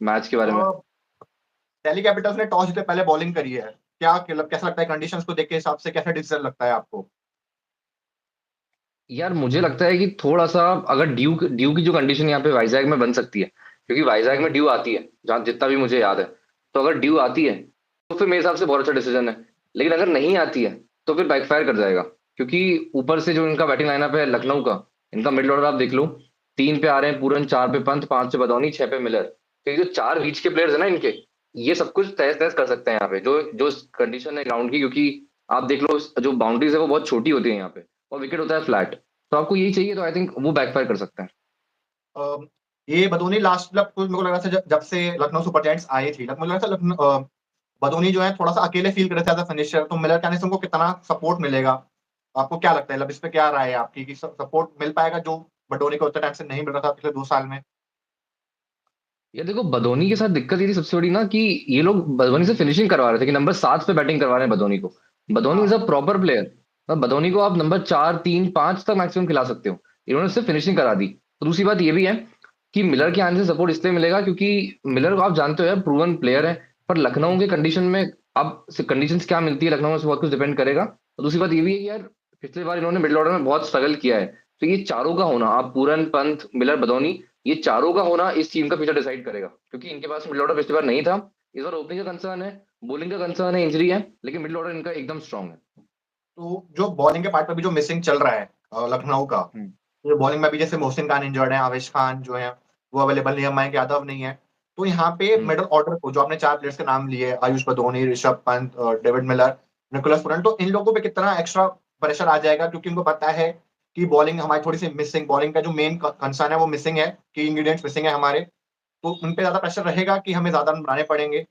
Match के बारे में। दिल्ली कैपिटल्स ने टॉस जीते पहले बॉलिंग करी है। क्या मतलब कैसा लगता है, कंडीशंस को देख के हिसाब से कैसा डिसीजन लगता है आपको? यार मुझे लगता है कि थोड़ा सा, अगर ड्यू ड्यू की जो कंडीशन यहाँ पे वाइजैक में बन सकती है, क्योंकि वाइजैक में ड्यू आती है जहाँ जितना भी मुझे याद है, तो अगर ड्यू आती है तो फिर मेरे हिसाब से बहुत अच्छा डिसीजन है। लेकिन अगर नहीं आती है तो फिर बैकफायर कर जाएगा, क्योंकि ऊपर से जो इनका बैटिंग लाइनअप है लखनऊ का, इनका मिडिल ऑर्डर आप देख लो। 3 पे आ रहे हैं पूरन, 4 पे पंत, 5 पे बदौनी, 6 पे मिलर। तो ये जो 4 बीच के प्लेयर्स है ना इनके, ये सब कुछ तहस तहस कर सकते हैं यहाँ पे जो जो कंडीशन है ग्राउंड की, क्योंकि आप देख लो जो बाउंड्रीज है वो बहुत छोटी होती है यहाँ पे, और विकेट होता है फ्लैट। तो आपको यही चाहिए, तो आई थिंक वो बैकफायर कर सकता है। अ, ये बदोनी लास्ट मतलब मेरे को लग रहा था जब से लखनऊ सुपर जायंट्स आई थी, मुझे लगा था बदोनी जो है थोड़ा सा अकेले फील कर रहे थे एज अ फिनिशर, तो मिलर के आने से उनको कितना सपोर्ट मिलेगा? आपको क्या लगता है, मतलब इस पे क्या राय है आपकी कि सपोर्ट मिल पाएगा जो बडोनी को उतना टाइम से नहीं मिल रहा था पिछले 2 साल में? ये देखो बदोनी के साथ दिक्कत ये थी सबसे बड़ी ना, कि ये लोग बदोनी से फिनिशिंग करवा रहे थे कि नंबर 7 पे बैटिंग करवा रहे हैं बदोनी को। बदोनी इज हाँ। A proper player. बदोनी को आप नंबर 4, 3, 5 तक मैक्सिमम खिला सकते हो। इन्होंने उससे फिनिशिंग करा दी। तो दूसरी बात ये भी है कि मिलर के आने से सपोर्ट इसलिए मिलेगा क्योंकि मिलर को आप जानते हो यार, प्रूवन प्लेयर है। पर लखनऊ के कंडीशन में, अब कंडीशंस क्या मिलती है लखनऊ में, से बहुत कुछ डिपेंड करेगा। और दूसरी बात ये भी है कि यार पिछले बार इन्होंने मिडिल ऑर्डर में बहुत स्ट्रगल किया है। तो ये चारों का होना, आप पूरन, पंत, मिलर, बदौनी, ये चारों का होना इस टीम का फ्यूचर डिसाइड करेगा, क्योंकि इनके पास मिडिल ऑर्डर पिछली बार नहीं था। इस बार ओपनिंग का कंसर्न है, बॉलिंग का कंसर्न है, इंजरी है, लेकिन मिडिल ऑर्डर इनका एकदम स्ट्रांग है। तो जो बॉलिंग के पार्ट पर भी जो मिसिंग चल रहा है लखनऊ का, हम्म। जो बॉलिंग में भी जैसे मोहसिन खान इंजर्ड है, आवेश खान जो है वो अवेलेबल नहीं है, मयंक यादव नहीं है। तो यहाँ पे हम्म। मिडल ऑर्डर को जो आपने 4 प्लेयर्स के नाम लिए, Ayush Badoni, Rishabh Pant, David Miller, Nicholas Pooran, तो इन लोगों पे कितना एक्स्ट्रा प्रेशर आ जाएगा? क्योंकि उनको पता है कि बॉलिंग हमारी थोड़ी सी मिसिंग, बॉलिंग का जो मेन कंसर्न है वो मिसिंग है, कि इंग्रेडिएंट्स मिसिंग है हमारे। तो उन पे ज्यादा प्रेशर रहेगा कि हमें ज्यादा रन बनाने पड़ेंगे।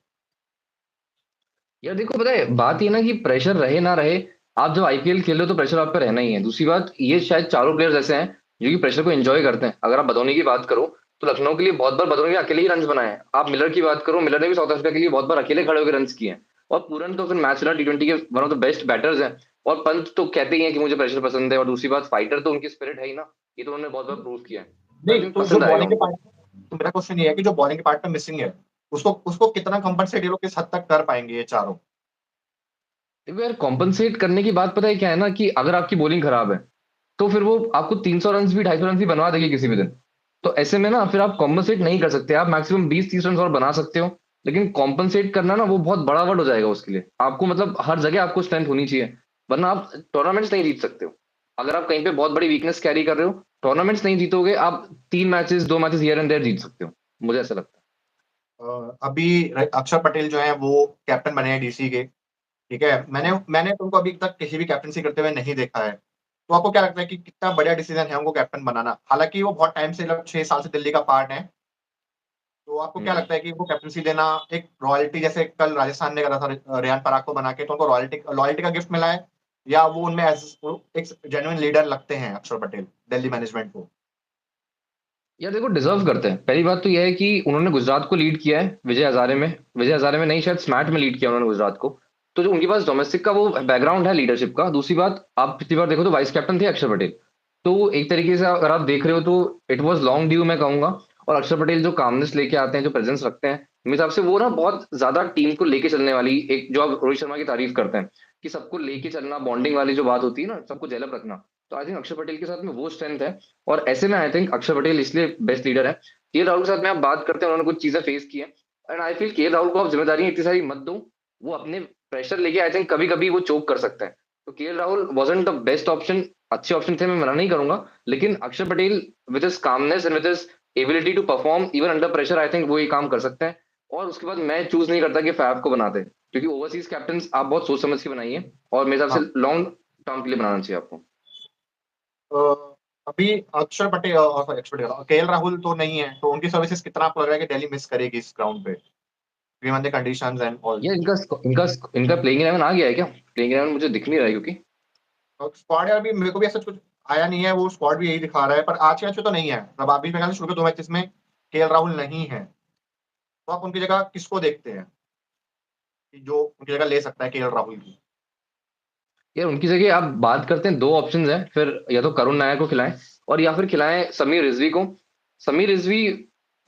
यार देखो पता है बात ये ना, कि प्रेशर रहे ना रहे, आप जब आईपीएल खेल रहे हो तो प्रेशर आप पे रहना ही है। दूसरी बात, ये शायद चारों प्लेयर्स ऐसे हैं जो कि प्रेशर को एंजॉय करते हैं। अगर आप बदौनी की बात करो, तो लखनऊ के लिए बहुत बार बदौनी ने अकेले ही रन बनाए हैं। आप मिलर की बात करो, मिलर ने भी साउथ अफ्रीका के लिए बहुत बार अकेले खड़े होकर रन किए हैं। और पूरन तो फिर मैच विनर, T20 के one of the best batters हैं। और पंत तो कहते ही हैं कि मुझे प्रेशर पसंद है, और दूसरी बात फाइटर तो उनकी स्पिरिट है ही ना, ये तो उन्होंने बहुत बार प्रूव किया है। तो आई नहीं, थिंक तो जो पसंद आएगा बॉलिंग के उनको। पार्ट, तो मेरा क्वेश्चन ये है कि जो बॉलिंग के पार्ट में मिसिंग है, उसको उसको कितना कंपनसेट ये लोग किस हद तक कर पाएंगे ये चारों? देखो यार, कॉम्पनसेट करने की बात पता है क्या है ना, कि अगर आपकी बॉलिंग खराब है तो फिर वो आपको 300 रन भी, 250 रन भी बनवा देगी किसी भी दिन। तो ऐसे में ना फिर आप कॉम्पनसेट नहीं कर सकते। आप मैक्सिमम 20-30 रन और बना सकते हो, लेकिन कॉम्पनसेट करना ना वो बहुत बड़ा वर्ड हो जाएगा उसके लिए। आपको मतलब हर जगह आपको स्ट्रेंथ होनी चाहिए, वरना आप टूर्नामेंट्स नहीं जीत सकते हो। अगर आप कहीं पे बहुत बड़ी वीकनेस कैरी कर रहे हो, टूर्नामेंट्स नहीं जीतोगे आप। 3 matches, 2 matches here and there जीत सकते हो, मुझे ऐसा लगता अभी अक्षर पटेल जो है वो कैप्टन बने हैं डीसी के। ठीक है, मैंने है। मैंने उनको अभी तक किसी भी कैप्टनसी करते हुए नहीं देखा है। तो आपको क्या लगता है कि कितना बढ़िया डिसीजन है उनको कैप्टन बनाना? हालांकि वो बहुत टाइम से, लगभग 6 साल से दिल्ली का पार्ट है। तो आपको क्या हम्म। लगता है कि वो कैप्टनसी देना एक रॉयल्टी, जैसे कल राजस्थान ने करा था रेयान पराग को बना के, तो उनको रॉयल्टी लॉयल्टी का गिफ्ट मिला है, या वो उनमें एक जेन्युइन लीडर लगते हैं अक्षर पटेल दिल्ली मैनेजमेंट को? यार देखो, डिजर्व करते हैं। पहली बात तो यह है कि उन्होंने गुजरात को लीड किया है विजय हजारे में। विजय हजारे में नहीं, शायद स्मैट में लीड किया उन्होंने गुजरात को। तो जो उनके पास डोमेस्टिक का वो बैकग्राउंड है लीडरशिप का। दूसरी बात, आप पिछली बार देखो तो वाइस कैप्टन थे अक्षर पटेल। तो एक तरीके से अगर आप देख रहे हो तो इट वॉज लॉन्ग ड्यू मैं कहूंगा। और अक्षर पटेल जो कामनेस लेके आते हैं, जो प्रेजेंस रखते हैं, मेरे हिसाब से वो ना बहुत ज्यादा टीम को लेके चलने वाली, एक जो आप रोहित शर्मा की तारीफ करते हैं कि सबको लेके चलना, बॉन्डिंग वाली जो बात होती है ना, सबको जेलअप रखना। तो आई थिंक अक्षर पटेल के साथ में वो स्ट्रेंथ है। और ऐसे में आई थिंक अक्षर पटेल इसलिए बेस्ट लीडर है। राहुल के साथ में आप बात करते हैं, उन्होंने कुछ चीजें फेस की है। एंड आई फील राहुल को आप जिम्मेदारी इतनी सारी मत दो। वो अपने प्रेशर लेके आई थिंक कभी कभी वो चोक कर सकता है। तो Rahul wasn't the best option. अच्छे ऑप्शन थे, मैं मना नहीं करूंगा। लेकिन Axar Patel with his calmness and with his ability to perform even under pressure, I think वो ये काम कर सकते हैं। और उसके बाद मैं चूज नहीं करता कि फैफ को बनाते, क्योंकि ओवरसीज कैप्टन आप बहुत सोच समझ के बनाइए। और मेरे हिसाब हाँ। से लॉन्ग टर्म के लिए बनाना चाहिए आपको। अ, अभी अक्षर पटेल, सॉरी अक्षर पटेल, केएल राहुल तो नहीं है, तो उनकी सर्विसेज कितना आपको लग रहा है कि दिल्ली मिस करेगी इस ग्राउंड पे, given the conditions and all? ये इनका इनका इनका प्लेइंग 11 आ गया है क्या? प्लेइंग 11 मुझे दिख नहीं रहा है क्योंकि। स्क्वाड यार, अभी मेरे को भी ऐसा कुछ आया नहीं है, वो स्क्वाड भी यही दिखा रहा है, पर आज के मैच में तो नहीं है। मतलब अभी मेरे ख्याल से शुरू के 2 मैचेस में केएल राहुल नहीं है। तो आप उनकी जगह किसको देखते हैं कि जो उनकी जगह ले सकता है केएल राहुल की? यार उनकी जगह आप बात करते हैं, 2 ऑप्शंस हैं फिर, या तो करुण नायर को खिलाएं, और या फिर खिलाएं समीर रिजवी को। Sameer Rizvi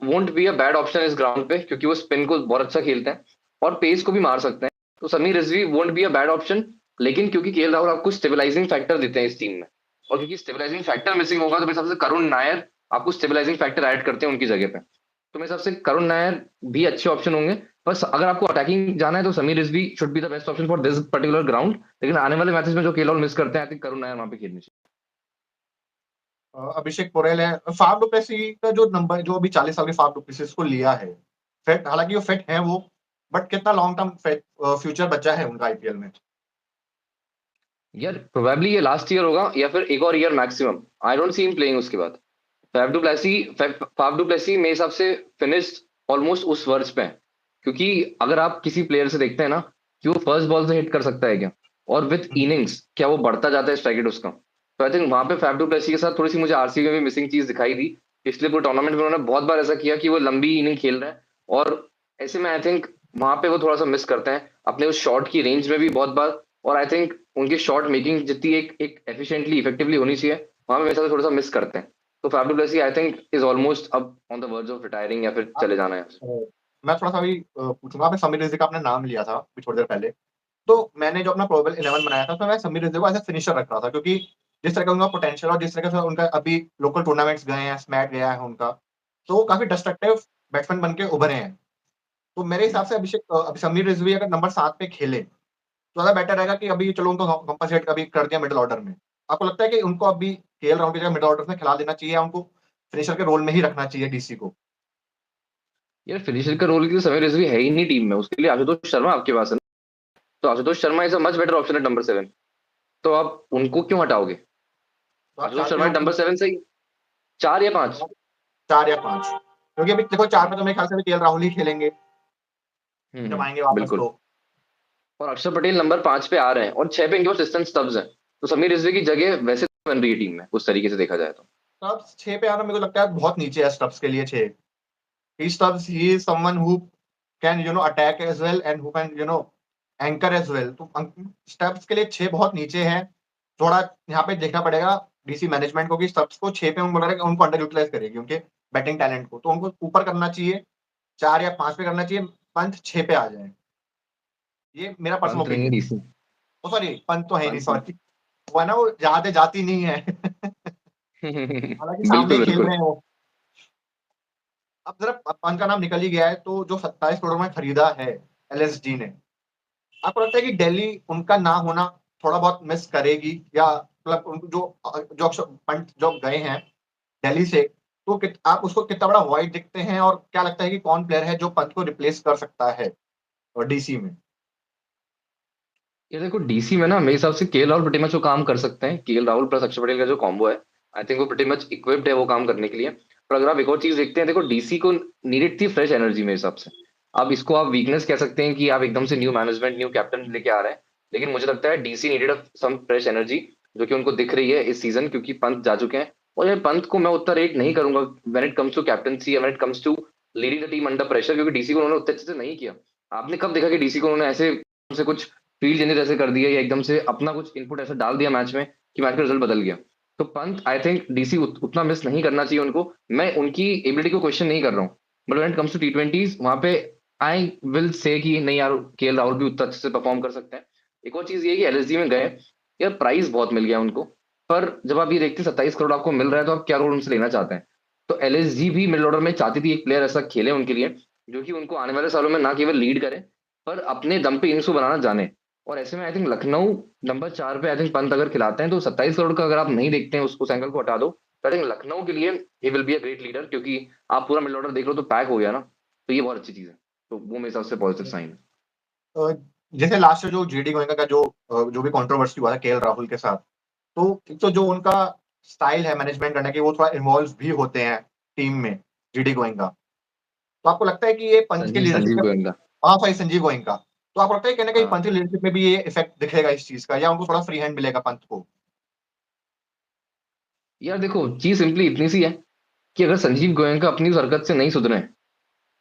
won't be a bad option इस ग्राउंड पे, क्योंकि वो स्पिन को बहुत अच्छा खेलते हैं और पेस को भी मार सकते हैं। तो Sameer Rizvi won't be a bad option, लेकिन क्योंकि केएल राहुल आपको स्टेबलाइजिंग फैक्टर देते हैं इस टीम में, और क्योंकि स्टेबलाइजिंग फैक्टर मिसिंग होगा तो मेरे हिसाब से करुण नायर आपको स्टेबलाइजिंग फैक्टर ऐड करते हैं उनकी जगह पे। तो मेरे हिसाब से करुण नायर भी अच्छे ऑप्शन होंगे। बस अगर आपको अटैकिंग जाना है तो Sameer Rizvi should be the best option for this particular ground, लेकिन आने वाले मैचेस में जो केएल राहुल मिस करते हैं, आई थिंक करुण नायर वहां पे खेलनी चाहिए। अभिषेक पोरेल है, फाफ डुप्लेसी का जो नंबर, जो अभी 40 साल के फाफ डुप्लेसिस को लिया है, फिट, हालांकि वो फिट है वो, बट कितना लॉन्ग टर्म फ्यूचर बचा है उनका आईपीएल में? यार प्रोबेबली ये लास्ट ईयर होगा या फिर एक और year maximum, I don't see him playing उसके बाद। फाफ डू प्लेसी मेरे हिसाब से फिनिश ऑलमोस्ट उस वर्ज पे है, क्योंकि अगर आप किसी प्लेयर से देखते हैं ना कि वो फर्स्ट बॉल से हिट कर सकता है क्या, और विथ इनिंग्स क्या वो बढ़ता जाता है स्ट्राइक रेट उसका। तो आई थिंक वहां पे फैफ डू प्लेसी के साथ थोड़ी सी मुझे आरसीबी में भी मिसिंग चीज दिखाई दी। इसलिए पूरे टूर्नामेंट में उन्होंने बहुत बार ऐसा किया कि वो लंबी इनिंग खेल रहे हैं, और ऐसे में आई थिंक वहां पे वो थोड़ा सा मिस करते हैं अपने उस शॉट की रेंज में भी बहुत बार। और आई थिंक उनकी शॉट मेकिंग जितनी एक एक एफिशिएंटली इफेक्टिवली होनी चाहिए, वहां पे मेरे हिसाब से थोड़ा सा मिस करते हैं। तो Faf du Plessis I think is almost अब on the verge of retiring या फिर आप, चले जाना है यहाँ से। अ, मैं थोड़ा सा अभी पूछूंगा, आपने समीर रिजवी का आपने नाम लिया था अभी थोड़ी देर पहले, तो मैंने जो अपना प्रोबेबल 11 बनाया था, उसमें मैं समीर रिजवी को एज ए फिनिशर रख रहा था, क्योंकि जिस तरह का उनका पोटेंशियल और जिस तरह से उनका अभी लोकल टूर्नामेंट्स गए हैं, स्मैट गया है उनका, तो वो काफी डिस्ट्रक्टिव बैट्समैन बन के उभरे हैं। तो मेरे हिसाब से अभी समीर रिजवी अगर नंबर 7 पे खेले तो ज्यादा बेटर रहेगा कि अभी चलो उनको कंपनसेट अभी कर दिया मिडिल ऑर्डर में। आपको लगता है कि उनको अभी केएल राहुल की जगह मिडिल ऑर्डर में खिला देना चाहिए या उनको फिनिशर के रोल में ही रखना चाहिए डीसी को? यार फिनिशर का रोल के लिए समय रिजवी है ही नहीं टीम में, उसके लिए आशुतोष शर्मा आपके पास है ना। तो Ashutosh Sharma is a much better option है नंबर 7। तो आप उनको क्यों हटाओगे? तो आप आशुतोष चाहते शर्मा हो कि नंबर 7 सही, 4 या 5। 4 या 5, क्योंकि अभी देखो 4 पे तो मेरे ख्याल से केएल राहुल ही खेलेंगे जब आएंगे वापस बिल्कुल। तो। और अक्षर पटेल नंबर 5 पे आ रहे हैं और 6 पे इनके पास डिस्टेंस स्टब्स हैं। तो समीर रिजवी की जगह वैसे तो बन रही है टीम में उस तरीके से देखा जाए तो। स्टब्स 6 पे आना मेरे को लगता है बहुत नीचे है स्टब्स के लिए। 6, he is someone who can attack as well and who can anchor as well. तो स्टब्स के लिए 6 बहुत नीचे है। थोड़ा यहाँ पे देखना पड़ेगा डीसी मैनेजमेंट को कि स्टब्स को 6 पे उनको अंडर यूटिलाइज करेगी उनके बैटिंग टैलेंट को, तो उनको ऊपर करना चाहिए, 4 या 5 पे करना चाहिए, पंत 6 पे आ जाए। ये मेरा पर्सनल पंत नहीं है ओपिनियन। डीसी। ओ सॉरी, पंत तो है ही नहीं, पंत सॉरी। वो है ना, वो जाते जाती नहीं है। हालांकि सामने बिल्कुल ही खेल बिल्कुल। रहे हैं वो। अब जरा पंत का नाम निकल ही गया है, तो जो 27 करोड़ में खरीदा है एलएसडी ने, आपको लगता है कि दिल्ली उनका ना होना थोड़ा बहुत मिस करेगी, या मतलब उनको जो जो पंत जो गए हैं दिल्ली से, तो आप उसको कितना बड़ा वॉइड दिखते हैं, और क्या लगता है कि कौन प्लेयर है जो पंत को रिप्लेस कर सकता है और डीसी में? ये देखो डीसी में ना मेरे हिसाब से केएल राहुल प्रीटी मच वो काम कर सकते हैं। केएल राहुल प्लस अक्षर पटेल का जो कॉम्बो है, आई थिंक वो प्रीटी मच इक्विप्ड है वो काम करने के लिए। पर अगर आप एक और चीज देखते हैं, देखो डीसी को नीडेड थी फ्रेश एनर्जी मेरे हिसाब से। अब इसको आप वीकनेस कह सकते हैं कि आप एकदम से न्यू मैनेजमेंट न्यू कैप्टन लेके आ रहे हैं, लेकिन मुझे लगता है DC needed some fresh energy, जो कि उनको दिख रही है इस सीजन, क्योंकि पंत जा चुके हैं। और ये पंत को मैं उतना रेट नहीं करूंगा when it comes to captaincy या when it comes to leading the team under pressure, क्योंकि डीसी को उन्होंने उतने अच्छे से नहीं किया। आपने कब देखा कि डीसी को उन्होंने ऐसे से कुछ फील्ड चेंजेस ऐसे कर दिया या एकदम से अपना कुछ इनपुट ऐसा डाल दिया मैच में कि मैच का रिजल्ट बदल गया? तो पंत आई थिंक डीसी उतना मिस नहीं करना चाहिए उनको। मैं उनकी एबिलिटी को क्वेश्चन नहीं कर रहा हूँ, but when it comes to टी20 वहां पे आई विल से कि नहीं यार, केएल राहुल भी उतना अच्छे से परफॉर्म कर सकते हैं। एक और चीज ये है कि एलएसजी में गए, यार प्राइस बहुत मिल गया उनको। पर जब आप ये देखते हैं 27 करोड़ आपको मिल रहा है, तो आप क्या रोल उनसे लेना चाहते हैं? तो एलएसजी भी मिडिल ऑर्डर में चाहती थी एक प्लेयर ऐसा खेले उनके लिए, जो कि उनको आने वाले सालों में ना केवल लीड करे, पर अपने दम पे इनिंग्स को बनाना जाने। और ऐसे में आई थिंक लखनऊ नंबर 4 पे आई थिंक पंत अगर खिलाते हैं तो 27 करोड़ का अगर आप नहीं देखते हैं उस एंगल को हटा दो, तो आई थिंक लखनऊ के लिए he will be a great leader, क्योंकि आप पूरा मिडिल ऑर्डर देख लो तो पैक हो गया ना। तो ये बहुत अच्छी चीज है। तो वो मेरे हिसाब से पॉजिटिव साइन है। अ, जैसे लास्ट जो जीडी गोयनका का जो भी कंट्रोवर्सी हुआ था केएल राहुल के साथ, तो एक तो जो उनका स्टाइल है मैनेजमेंट करने की, वो थोड़ा इन्वॉल्व भी होते हैं टीम में, जीडी गोयनका। तो आपको लगता है कि ये पंत के संजीव लीडरशिप संजीव में, गोयनका। हाँ सॉरी, संजीव गोयनका, तो आपको लगता है कहीं ना कहीं हाँ पंत की लीडरशिप में भी ये इफेक्ट दिखेगा इस चीज का, या उनको थोड़ा फ्री हैंड मिलेगा पंत को? यार देखो चीज सिंपली इतनी सी है कि अगर संजीव गोयनका अपनी उस हरकत से नहीं सुधरे,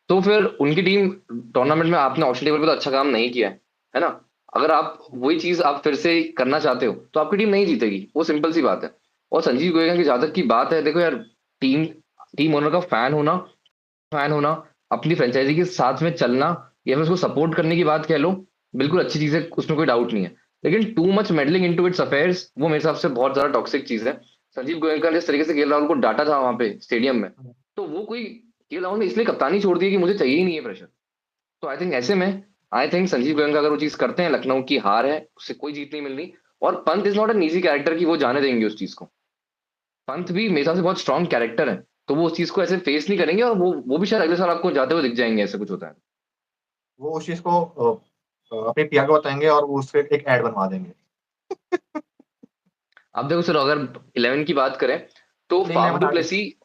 तो फिर उनकी टीम टूर्नामेंट में आपने ऑप्शन टेबल पे तो अच्छा काम नहीं किया है ना। अगर आप वही चीज आप फिर से करना चाहते हो तो आपकी टीम नहीं जीतेगी, वो सिंपल सी बात है। और संजीव गोयनका की जहां तक की बात है, देखो यार, टीम टीम ओनर का फैन होना फैन होना, अपनी फ्रेंचाइजी के साथ में चलना, या फिर उसको सपोर्ट करने की बात कह लो, बिल्कुल अच्छी चीज है, उसमें कोई डाउट नहीं है। लेकिन too much meddling into its affairs, वो मेरे हिसाब से बहुत ज्यादा टॉक्सिक चीज है। संजीव गोयनका ने जिस तरीके से केएल राहुल को डांटा था वहां पे स्टेडियम में, तो वो कोई, केएल राहुल ने इसलिए कप्तानी छोड़ दी कि मुझे चाहिए ही नहीं है प्रेशर। तो आई थिंक ऐसे में, आई थिंक संजीव गोयनका अगर वो चीज करते हैं, लखनऊ की हार है, उससे कोई जीत नहीं मिलनी। और Pant is not an easy character कि वो जाने देंगे उस चीज को। पंत भी मेरे हिसाब से बहुत स्ट्रॉन्ग कैरेक्टर है, तो वो उस चीज को ऐसे फेस नहीं करेंगे, और वो भी शायद अगले साल आपको जाते हुए दिख जाएंगे, ऐसे कुछ होता है। वो उस चीज को अपने पीआर को बताएंगे और वो उससे एक ऐड बनवा देंगे। अब देखो सर, अगर 11 की बात करें तो प्लेइंग फाफ 11 डू आ गई। प्लेसी,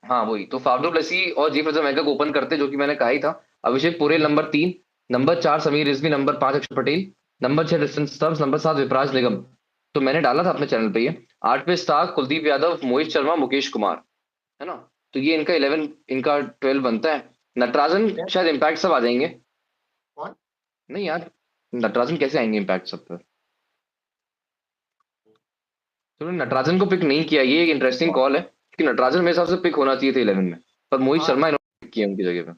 हाँ वही तो, फाफ डू प्लेसी और जेफरसन मैकअप ओपन करते, जो कि मैंने कहा ही था। Abhishek Porel number 3, number 4 Sameer Rizvi, number 5 Axar Patel, number 6 Tristan Stubbs, number 7 Vipraj Nigam. तो मैंने डाला था अपने चैनल पे ये। 8 पे स्टार्क, कुलदीप यादव, मोहित शर्मा, मुकेश कुमार, है ना। तो ये इनका 11, इनका 12 बनता है। नटराजन डेप्थ शायद इम्पैक्ट सब आ जाएंगे। कौन? नहीं यार, नटराजन कैसे आएंगे इम्पैक्ट सब पर। तो नटराजन को पिक नहीं किया, ये एक इंटरेस्टिंग कॉल है, कि नटराजन मेरे हिसाब से पिक होना चाहिए था 11 में, पर मोहित हाँ, शर्मा इन्होंने pick किया उनकी जगह पे।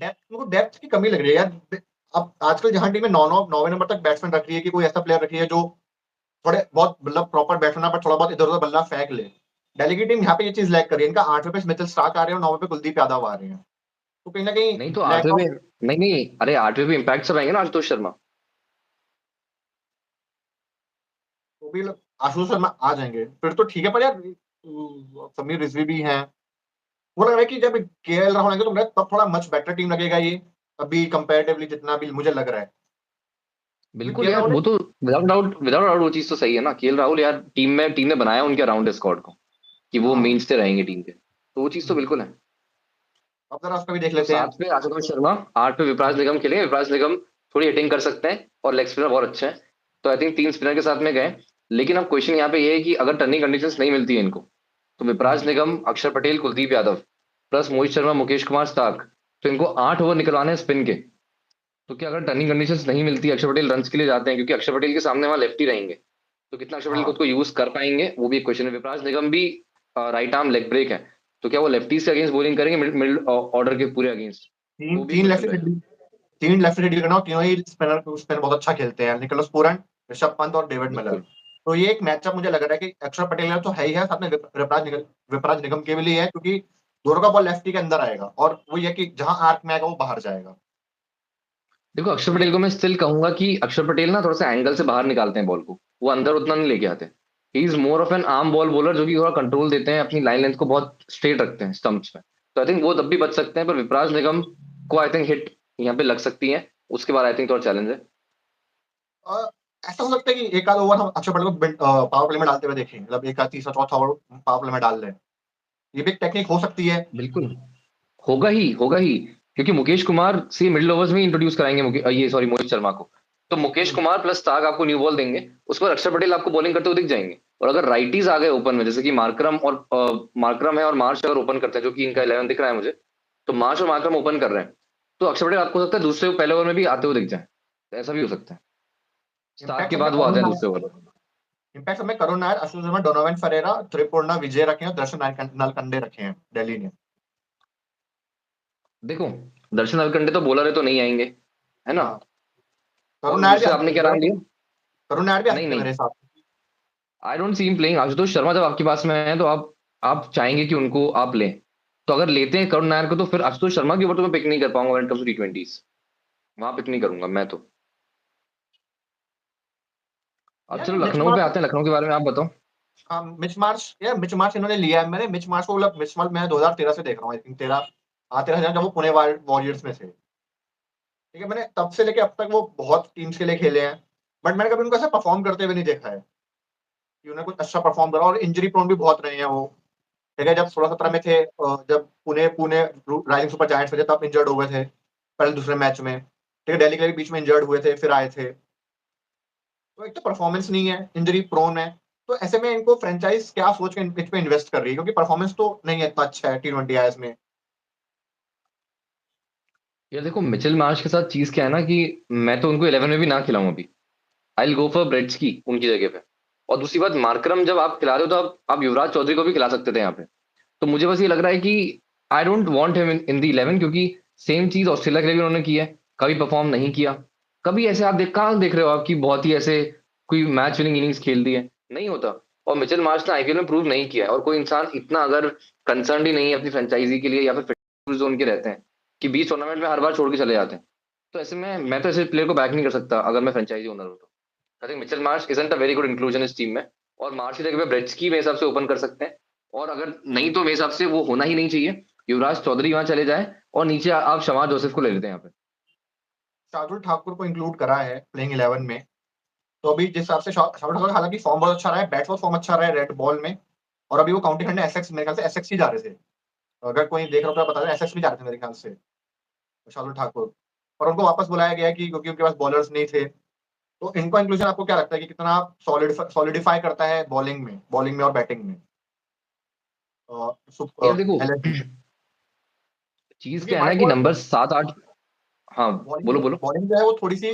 डेप्थ मेरे को डेप्थ की कमी लग रही है यार। अब आजकल जहां टीम में 9 नंबर तक बैट्समैन रख रही है कि कोई ऐसा प्लेयर रखी है जो थोड़े बहुत मतलब प्रॉपर बैट्समैन पर थोड़ा बहुत इधर उधर बल्ला फेंक ले। दिल्ली की टीम यहाँ पे ये चीज लैक कर रही है। इनका 8वें पे मिचेल स्टार्क आ रहे हैं और 9वें पे कुलदीप यादव आ रहे हैं। तो कहीं ना कहीं नहीं तो लैक 8वें ऑफ। पे, नहीं नहीं, अरे 8वें पे इम्पैक्ट सब आएंगे ना, आशुतोष शर्मा। तो भी आशुतोष शर्मा आ जाएंगे फिर तो ठीक है, पर यार समीर रिजवी भी हैं। वो लग रहा है कि जब केएल राहुल आएंगे तो मुझे तब थोड़ा मच बेटर टीम लगेगा ये, अभी कंपैरेटिवली जितना भी मुझे लग रहा है। क्योंकि बिल्कुल केएल यार, राहुल वो तो विदाउट डाउट वो चीज तो सही है ना। केएल राहुल यार, टीम ने बनाया उनके अराउंड स्क्वाड को, कि वो हाँ। मेन से रहेंगे टीम के, तो वो चीज तो बिल्कुल है। अब जरा उसका भी देख तो लेते हैं। 7 पे आशुतोष शर्मा, 8 पे विपराज निगम खेलेंगे। विपराज निगम थोड़ी हिटिंग कर सकते हैं, और लेग स्पिनर बहुत अच्छे हैं। तो आई थिंक 3 स्पिनर के साथ में गए। लेकिन अब क्वेश्चन यहाँ पे ये है कि अगर टर्निंग कंडीशंस नहीं मिलती है इनको, तो विपराज निगम, अक्षर पटेल, कुलदीप यादव, प्लस मोहित शर्मा, मुकेश कुमार, स्टार्क, तो इनको 8 ओवर निकलवाने हैं स्पिन के। तो क्या अगर टर्निंग कंडीशंस नहीं मिलती, अक्षर पटेल रन्स के लिए जाते हैं, क्योंकि अक्षर पटेल के सामने वहां लेफ्टी रहेंगे, तो कितना अक्षर पटेल खुद हाँ, को यूज कर पाएंगे, वो भी एक क्वेश्चन है। विपराज निगम भी राइट आर्म लेग ब्रेक है, तो क्या वो लेफ्टी से अगेंस्ट बॉलिंग करेंगे, मिडिल ऑर्डर के पूरे अगेंस्ट, तीन वो भी तीन क्वेश्चन लेफ्ट रहेगा। तीन लेफ्ट डील करना और तीनों ही स्पिनर स्पिन बहुत अच्छा खेलते हैं, निकोलस पूरन, ऋषभ पंत और डेविड मिलर। बिल्कुल तो ये एक मैचअप मुझे लग रहा है कि अक्षर पटेल तो है ही है, साथ में विपराज निगम के लिए है, क्योंकि दोनों का बॉल लेफ्टी के अंदर आएगा और वो ये कि जहां आर्क में आएगा वो बाहर जाएगा। देखो, अक्षर तो ये पटेल को मैं स्टिल कहूंगा कि अक्षर पटेल ना थोड़ा सा एंगल से बाहर निकालते हैं बॉल को, वो अंदर उतना नहीं लेके आते। He is more of N arm ball bowler, जो कि थोड़ा कंट्रोल देते हैं, अपनी लाइन लेंथ को बहुत स्ट्रेट रखते हैं स्टंप्स में। तो आई थिंक वो तब भी बच सकते हैं, पर विपराज निगम को आई थिंक हिट यहाँ पे लग सकती है। उसके बाद आई थिंक थोड़ा चैलेंज है। अ, ऐसा हो सकता है कि एक आध ओवर हम अक्षर पटेल को पावर प्ले में डालते हुए देखें, मतलब एक आध तीसरा चौथा ओवर पावर प्ले में डाल लें। ये भी एक टेक्निक हो सकती है। बिल्कुल होगा ही, क्योंकि मुकेश कुमार से मिडिल ओवर्स में इंट्रोड्यूस कराएंगे, ये सॉरी, मोहित शर्मा को। तो मुकेश हम्म, कुमार प्लस ताग आपको न्यू बॉल देंगे, उस पर अक्षर पटेल आपको बॉलिंग करते हुए दिख जाएंगे। और अगर राइटीज आ गए ओपन में, जैसे कि मार्करम है और मार्च अगर ओपन करते हैं, जो कि इनका 11 दिख रहा है मुझे, तो मार्च और मार्करम ओपन कर रहे हैं, तो अक्षर पटेल आपको हो सकता है दूसरे पहले ओवर में भी आते हुए दिख जाए। तो ऐसा भी हो सकता है, स्टार्ट इम्पैक्ट के सब में बाद वो आ करुण जाए नायर दूसरे ओवर में। इम्पैक्ट सब में करुण नायर, अश्विन शर्मा, डोनोवन फरेरा, त्रिपुर्णा विजय रखे हैं और दर्शन नालकंडे रखे हैं दिल्ली ने। देखो, दर्शन अलकंडे तो बॉलर है, तो नहीं आएंगे, है ना। हाँ, करुण और नायर भी आ दूसरे सकते आपने क्या हैं। नाम लिया। करुण नायर भी आ नहीं सकते हैं नहीं, मेरे हिसाब से। I don't see him playing. Ashutosh Sharma जब आपके पास में है, तो आप चाहेंगे कि उनको आप लें। तो अगर लेते हैं करुण नायर को, तो फिर आशुतोष शर्मा के ऊपर तो मैं पिक नहीं कर पाऊंगा व्हेन इट कम्स टू टी20s, वहां पिक नहीं करूंगा मैं तो। अब यार चलो ये मिच लखनऊ पे मार्श। आते हैं, लखनऊ के बारे में आप बताओ। हाँ, मिच मार्श इन्होंने लिया है। मैंने मिच मार्श को मतलब मिच मार्श मैं 2013 से देख रहा हूँ, आई थिंक 13। हाँ, 13 जब वो पुणे वॉरियर्स में थे। ठीक है, मैंने तब से लेके अब तक वो बहुत टीम्स के लिए खेले हैं, बट मैंने कभी उनको ऐसा परफॉर्म करते हुए नहीं देखा है कि उन्हें कुछ अच्छा परफॉर्म करा। और इंजरी प्रोन भी बहुत रहे हैं वो। ठीक है, जब 16-17 में थे, जब Pune Pune rising super giants में थे, तब इंजर्ड हो गए थे पहले दूसरे मैच में। ठीक है, दिल्ली के लिए भी बीच में इंजर्ड हुए थे, फिर आए थे। तो एक तो परफॉर्मेंस नहीं है, इंजरी प्रोन है। तो ऐसे में इनको फ्रेंचाइज क्या सोच के इन पे इन्वेस्ट कर रही है, क्योंकि परफॉर्मेंस तो नहीं है इतना अच्छा है T20 आईएस में। ये देखो, मिचेल मार्श के साथ चीज क्या है ना, कि मैं तो उनको 11 में भी ना खिलाऊं अभी। I will go for breads की उनकी जगह पे। और दूसरी बात, मार्करम जब आप खिला रहे हो, तो आप युवराज चौधरी को भी खिला सकते थे यहाँ पे। तो मुझे बस ये लग रहा है कि I don't want him in the 11 क्योंकि सेम चीज ऑस्ट्रेलिया के लिए भी उन्होंने की है, कभी परफॉर्म नहीं किया। कभी ऐसे आप कहाँ देख रहे हो आप कि बहुत ही ऐसे कोई मैच विनिंग इनिंग्स खेल दी है, नहीं होता। और मिचेल मार्श ने आईपीएल में प्रूव नहीं किया है, और कोई इंसान इतना अगर कंसर्न ही नहीं है अपनी फ्रेंचाइजी के लिए या फिर फिट जोन के रहते हैं कि 20 टूर्नामेंट में हर बार छोड़ के चले जाते हैं, तो ऐसे में मैं तो ऐसे प्लेयर को बैक नहीं कर सकता अगर मैं फ्रेंचाइजी ओनर हूं तो। I think Mitchell Marsh isn't a very good inclusion इस टीम में, और मार्श की जगह पे ब्रेट्सकी मेरे हिसाब से ओपन कर सकते हैं। और अगर नहीं तो मेरे हिसाब से वो होना ही नहीं चाहिए, युवराज चौधरी वहां चले जाए और नीचे आप शमार जोसेफ को ले लेते हैं यहाँ पे। शार्दुल ठाकुर को इंक्लूड करा है प्लेइंग 11 में। तो अभी जिस हिसाब से शार्दुल ठाकुर हालांकि फॉर्म बहुत अच्छा रहा है, बैट बॉल फॉर्म अच्छा रहा है रेड बॉल में। और अभी वो काउंटी करने एसएक्स, मेरे ख्याल से एसएक्स ही जा रहे थे। अगर कोई देख रहा हो तो बता दें, एसएक्स भी जा रहे थे मेरे ख्याल से शार्दुल ठाकुर। और उनको वापस बुलाया गया कि क्योंकि उनके पास बॉलर्स नहीं थे। तो इनका इंक्लूजन आपको क्या लगता है कि कितना सॉलिडिफाई करता है बॉलिंग में और बैटिंग में? यार देखो, LSG, चीज क्योंकि क्या है ना व्हाइट कि बॉल नंबर 7-8। हाँ, बॉलिंग बोलो बोलो। बॉलिंग जो है वो थोड़ी सी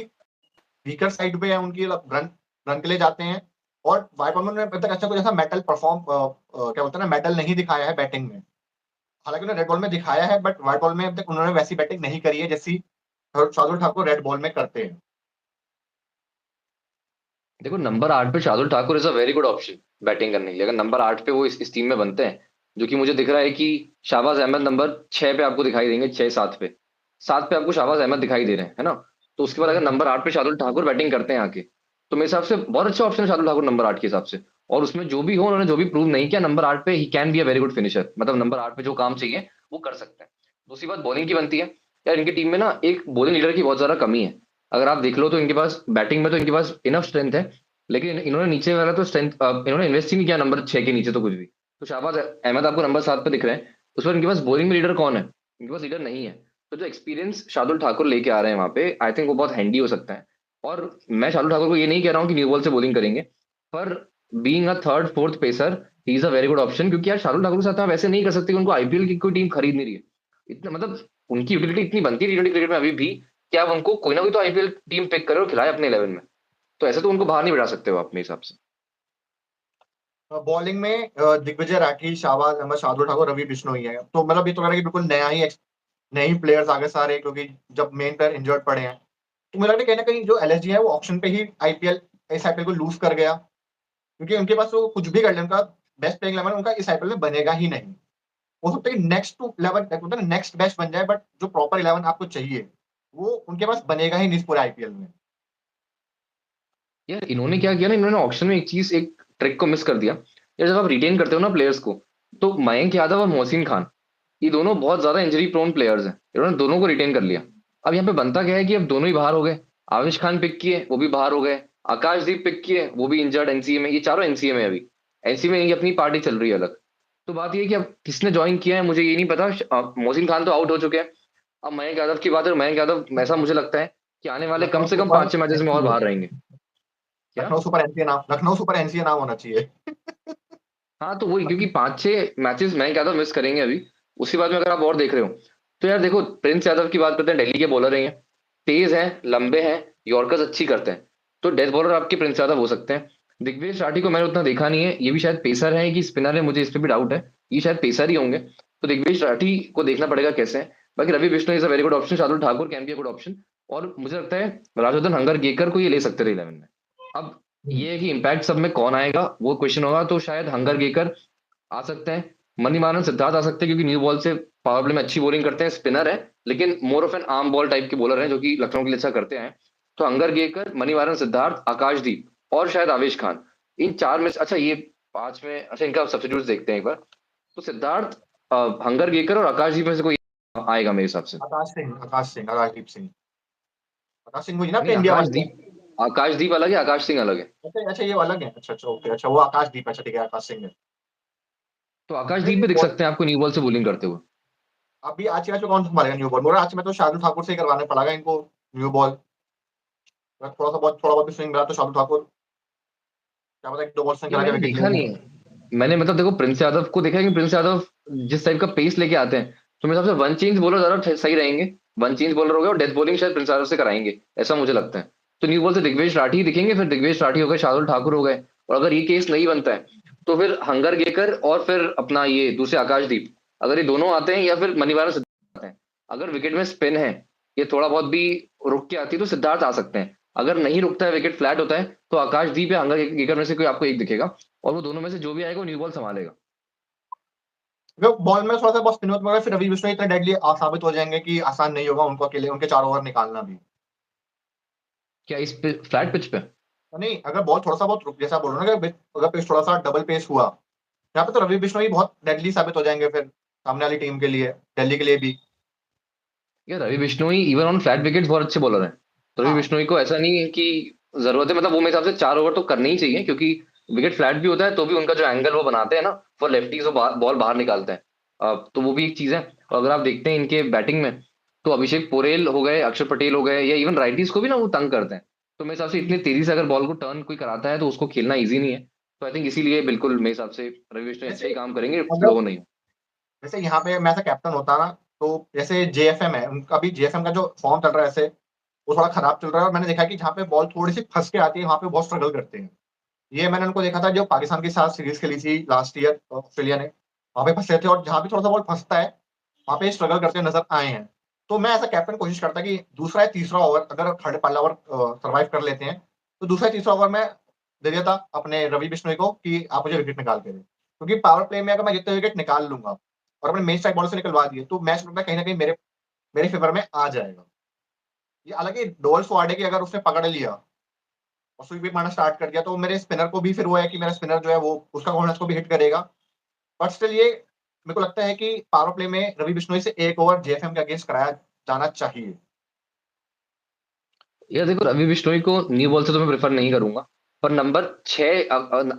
वीकर साइड पे है उनकी, रन रन के लिए जाते हैं। और व्हाइट बॉल में अब तक अच्छा कोई ऐसा मेटल परफॉर्म क्या बोलते हैं ना, मेटल नहीं दिखाया है बैटिंग में। हालांकि उन्होंने रेड बॉल में दिखाया है, बट व्हाइट बॉल में अब तक उन्होंने वैसी बैटिंग नहीं करी है जैसी शार्दुल ठाकुर रेड बॉल में करते हैं। देखो, नंबर 8 पे Shardul Thakur is a very good option batting करने के लिए, अगर नंबर 8 पे वो इस टीम में बनते हैं। जो कि मुझे दिख रहा है कि शाहबाज अहमद नंबर 6 पे आपको दिखाई देंगे, 6-7 पे। 7 पे आपको शाहबाज अहमद दिखाई दे रहे हैं, है ना? तो उसके बाद अगर हम्म। नंबर 8 पे शार्दुल ठाकुर बैटिंग करते हैं आके, तो मेरे हिसाब से बहुत अच्छा ऑप्शन है शार्दुल ठाकुर नंबर 8 के हिसाब से। और उसमें जो भी हो, उन्होंने जो भी प्रूव नहीं किया, नंबर 8 पे he can be a very good finisher, मतलब नंबर 8 पे जो काम चाहिए वो कर सकते हैं। दूसरी बात बॉलिंग की बनती है। यार इनकी टीम में ना एक बॉलिंग लीडर की बहुत ज्यादा कमी है। अगर आप देख लो तो इनके पास बैटिंग में तो इनके पास इनफ स्ट्रेंथ है, लेकिन इन्होंने नीचे वाला तो स्ट्रेंथ इन्होंने इन्वेस्ट ही नहीं किया नंबर 6 के नीचे तो कुछ भी। तो शाहबाज अहमद आपको नंबर 7 पे दिख रहे हैं, उस पर इनके पास बॉलिंग में लीडर कौन है? इनके पास लीडर नहीं है। तो जो एक्सपीरियंस शार्दुल ठाकुर लेके आ रहे हैं वहां पे, आई थिंक वो बहुत हैंडी हो सकता है। और मैं शार्दुल ठाकुर को ये नहीं कह रहा हूँ कि न्यू बॉल से बॉलिंग करेंगे, पर being a third fourth pacer, he is a very good option. क्योंकि यार शार्दुल ठाकुर के साथ आप ऐसे नहीं कर सकते कि उनको आईपीएल की कोई टीम खरीद नहीं रही है। इतना मतलब उनकी यूटिलिटी इतनी बनती है टी क्रिकेट में अभी भी, कि आप उनको कोई ना कोई तो आईपीएल टीम पिक करो और खिलाए अपने 11 में। तो ऐसे तो उनको बाहर नहीं बिठा सकते हो आप अपने हिसाब से। बॉलिंग में दिग्विजय राठी, शाहबाज अहमद, शार्दुल ठाकुर, रवि बिश्नोई है। तो मतलब ये तो लग रहा है कि बिल्कुल नए ही प्लेयर्स आगे सारे, क्योंकि जब मेन प्लेयर इंजर्ड पड़े हैं। तो मुझे लगता है कहीं ना कहीं जो एलएसजी है वो ऑप्शन पे ही इस आईपीएल को लूज कर गया। क्योंकि उनके पास वो कुछ भी कर ले, उनका बेस्ट प्लेइंग 11 उनका इस आईपीएल में बनेगा ही नहीं। हो सकता है कि नेक्स्ट टू 11 नेक्स्ट बेस्ट बन जाए, बट जो प्रॉपर 11 आपको चाहिए वो उनके पास बनेगा ही नहीं इस पूरे आईपीएल में। यार इन्होंने क्या किया ना, इन्होंने ऑक्शन में एक चीज, एक ट्रिक को मिस कर दिया। यार जब आप रिटेन करते हो ना प्लेयर्स को, तो मयंक यादव और मोहसिन खान, ये दोनों बहुत ज्यादा इंजरी प्रोन प्लेयर्स हैं, इन्होंने दोनों को रिटेन कर लिया। अब यहाँ पे बनता क्या है कि अब दोनों ही बाहर हो गए। आविश खान पिक किए, वो भी बाहर हो गए। आकाशदीप पिक किए, वो भी इंजर्ड एनसीए में, ये चारों एनसीए में अभी। एनसीए में इनकी अपनी पार्टी चल रही है अलग। तो बात ये है कि अब किसने ज्वाइन किया है मुझे ये नहीं पता। मोहसिन खान तो आउट हो चुके हैं। अब मयंक यादव की बात है, मयंक यादव ऐसा मुझे लगता है कि आने वाले कम लखनऊ से कम सुपर 5-6 मैचेस में और एनसीए, बाहर रहेंगे। क्या? लखनऊ सुपर एनसीए नाम होना चाहिए। हाँ तो वही, क्योंकि 5-6 मैचेस मयंक यादव मिस करेंगे अभी। उसी बात में अगर आप और देख रहे हो, तो यार देखो, प्रिंस यादव की बात करते हैं, दिल्ली के बॉलर हैं ये। तेज हैं, लंबे हैं, यॉर्कर्स अच्छी करते हैं। तो डेथ बॉलर आपके प्रिंस यादव हो सकते हैं। दिग्विजय राठी को मैंने उतना देखा नहीं है, ये भी शायद पेसर है कि स्पिनर है, मुझे इस पर भी डाउट है। ये शायद पेसर ही होंगे। तो दिग्विजय राठी को देखना पड़ेगा कैसे है। बाकी Ravi Bishnoi is a very good option, Shardul Thakur can be a good option. और मुझे लगता है राजवर्धन हंगर गेकर को ये ले सकते थे 11 में। अब ये है कि इम्पैक्ट सब में कौन आएगा वो क्वेश्चन होगा, तो शायद हंगर गेकर आ सकते हैं। मनीमारन सिद्धार्थ आ सकते हैं, क्योंकि न्यू बॉल से पावर प्ले में अच्छी बॉलिंग करते हैं, स्पिनर है, लेकिन more of N arm ball type के बॉलर हैं जो कि लखनऊ के लिए अच्छा करते हैं। तो अंगर गेकर, मनीमारन सिद्धार्थ, आकाशदीप और शायद आवेश खान, इन चार में अच्छा ये 5 में, अच्छा इनका सब्स्टिट्यूट देखते हैं एक बार। तो सिद्धार्थ, हंगर गेकर और आकाशदीप में से कोई आएगा मेरे हिसाब से। आकाशदीप सिंह, आकाश सिंह वही ना नहीं, अपने इंडिया वाले? आकाशदीप अलग है, आकाश सिंह अलग है। अच्छा अच्छा, ये अलग है। अच्छा अच्छा, ओके, अच्छा वो आकाशदीप, अच्छा ठीक है, आकाश सिंह है। तो अच्छा आकाशदीप ये भी दिख सकते हैं आपको न्यू बॉल से बॉलिंग करते हुए। अभी आज के मैच में कौन संभालेगा न्यू बॉल? मुझे आज में तो शार्दुल ठाकुर से ही करवाने पड़ेगा इनको न्यू बॉल। अगर थोड़ा बहुत भी स्विंग मिला तो शार्दुल ठाकुर, क्या पता एक दो बॉल से ये करा के मैंने विकेट ले देखा लें। नहीं है। मैंने मतलब देखो, प्रिंस यादव को देखा है कि प्रिंस यादव जिस टाइप का पेस लेके आते हैं, तो मेरे हिसाब से वन चेंज बॉलर ज्यादा सही रहेंगे। वन चेंज बॉलर हो गए और डेथ बॉलिंग शायद प्रिंस यादव से कराएंगे, ऐसा मुझे लगता है। तो न्यू बॉल से दिग्वेश राठी दिखेंगे, फिर दिग्वेश राठी हो गए, शार्दुल ठाकुर हो गए। और अगर ये केस नहीं बनता है, तो फिर हंगर गेकर और फिर अपना ये दूसरे आकाशदीप, अगर ये दोनों आते हैं या फिर मनीवाला सिद्धार्थ आते हैं, अगर विकेट में स्पिन है, ये थोड़ा बहुत भी रुक के आती है तो सिद्धार्थ आ सकते हैं। अगर नहीं रुकता है, विकेट फ्लैट होता है, तो आकाशदीप या अंगद में से कोई आपको एक दिखेगा, और वो दोनों में से जो भी आएगा वो न्यू बॉल संभालेगा। बॉल में थोड़ा सा बहुत स्पिन होता है, फिर रवि बिश्नोई इतने डेडली साबित हो जाएंगे कि आसान नहीं होगा उनको अकेले उनके 4 ओवर निकालना भी। क्या इस फ्लैट पिच पे? तो नहीं, अगर बॉल थोड़ा सा बहुत जैसा बोल रहा हूँ ना कि अगर पेस थोड़ा सा डबल पेस हुआ यहाँ पे, तो रवि बिश्नोई बहुत डेडली साबित हो जाएंगे फिर सामने वाली टीम के लिए, दिल्ली के लिए भी। यार Ravi Bishnoi even on flat wicket बहुत अच्छे बॉलर हैं। तो रवि हाँ बिश्नोई को ऐसा नहीं है कि जरूरत है, मतलब वो मेरे हिसाब से 4 ओवर तो करने ही चाहिए, क्योंकि विकेट फ्लैट भी होता है तो भी उनका जो एंगल वो बनाते हैं ना, फॉर लेफ्टीज वो बॉल बाहर निकालते हैं। तो वो भी एक चीज है। और अगर आप देखते हैं इनके बैटिंग में, तो अभिषेक पोरेल हो गए, अक्षर पटेल हो गए, या इवन राइटीज को भी ना वो तंग करते हैं। तो मेरे हिसाब से इतनी तेजी से अगर बॉल को टर्न कोई कराता है तो उसको खेलना ईजी नहीं है। तो आई थिंक इसीलिए बिल्कुल मेरे हिसाब से रवि बिश्नोई अच्छा जैसे ही काम करेंगे, अगर स्लो नहीं। जैसे यहाँ पे मैं ऐसा कैप्टन होता ना, तो जैसे जेएफएम है उनका भी, जेएफएम का जो फॉर्म चल रहा है ऐसे वो थोड़ा खराब चल रहा है, और मैंने देखा है कि जहाँ पे बॉल थोड़ी सी फंस के आती है वहां पे बहुत स्ट्रगल करते हैं। ये मैंने उनको देखा था जो पाकिस्तान के साथ सीरीज खेली थी लास्ट ईयर ऑस्ट्रेलिया ने, वहां पे फंसे थे, और जहाँ भी थोड़ा सा बॉल फंसता है वहां पे स्ट्रगल करते नजर आए हैं। तो मैं ऐसा कैप्टन कोशिश करता कि दूसरा या तीसरा ओवर अगर थर्ड पहला ओवर सर्वाइव कर लेते हैं, तो दूसरा या तीसरा ओवर में दे देता अपने रवि बिश्नोई को कि आप मुझे विकेट निकाल के दें, क्योंकि पावर प्ले में अगर मैं जितने विकेट निकाल लूंगा और अपने मेन स्ट्राइक बॉलर से निकलवा दिए तो मैच लगता है कहीं ना कहीं मेरे मेरे फेवर में आ जाएगा। ये हालांकि डोल फॉर्ड है कि अगर उसने पकड़ लिया और स्वीप मारना स्टार्ट कर दिया तो मेरे स्पिनर को भी फिर वो है कि मेरा स्पिनर जो है वो उसका कॉर्नर्स को भी हिट करेगा। बट स्टिल ये मेरे को लगता है कि पावर प्ले में रवि बिश्नोई से एक ओवर जेएफएम के अगेंस्ट कराया जाना चाहिए। यार देखो, रवि बिश्नोई को न्यू बॉल से तो मैं प्रेफर नहीं करूंगा। पर नंबर 6,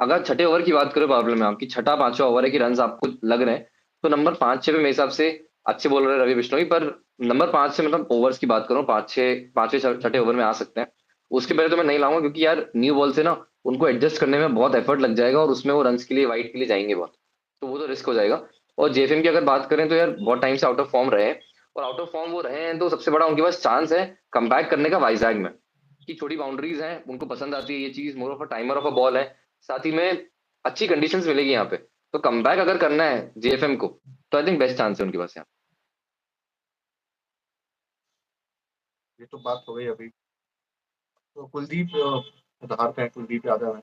अगर छठे ओवर की बात करें पावर प्ले में, आपकी छठा पांचवा ओवर है कि रन आपको लग रहे हैं, तो नंबर 5 6 पे मेरे हिसाब से अच्छे बॉलर है रवि बिश्नोई। पर नंबर 5 से मतलब ओवर्स की बात करूं, 5 6 पांचवें छठे ओवर में आ सकते हैं। उसके पहले तो मैं नहीं लाऊंगा, क्योंकि यार न्यू बॉल से ना उनको एडजस्ट करने में बहुत एफर्ट लग जाएगा, और उसमें वो रन के लिए, वाइड के लिए जाएंगे बहुत, तो वो तो रिस्क हो जाएगा। और जेएफएम की अगर बात करें तो यार बहुत टाइम से आउट ऑफ फॉर्म रहे हैं, और आउट ऑफ फॉर्म वो रहे हैं तो सबसे बड़ा उनके पास चांस है कमबैक करने का वाइजैक में, की छोटी बाउंड्रीज हैं, उनको पसंद आती है ये चीज, मोर of a timer of a ball है, साथ ही में अच्छी कंडीशंस मिलेगी यहाँ पे। तो कमबैक अगर करना है जेएफएम को, तो आई थिंक बेस्ट चांस है उनके पास यहाँ। ये तो बात हो गई अभी। तो कुलदीप उधार पे है, कुलदीप यादव है।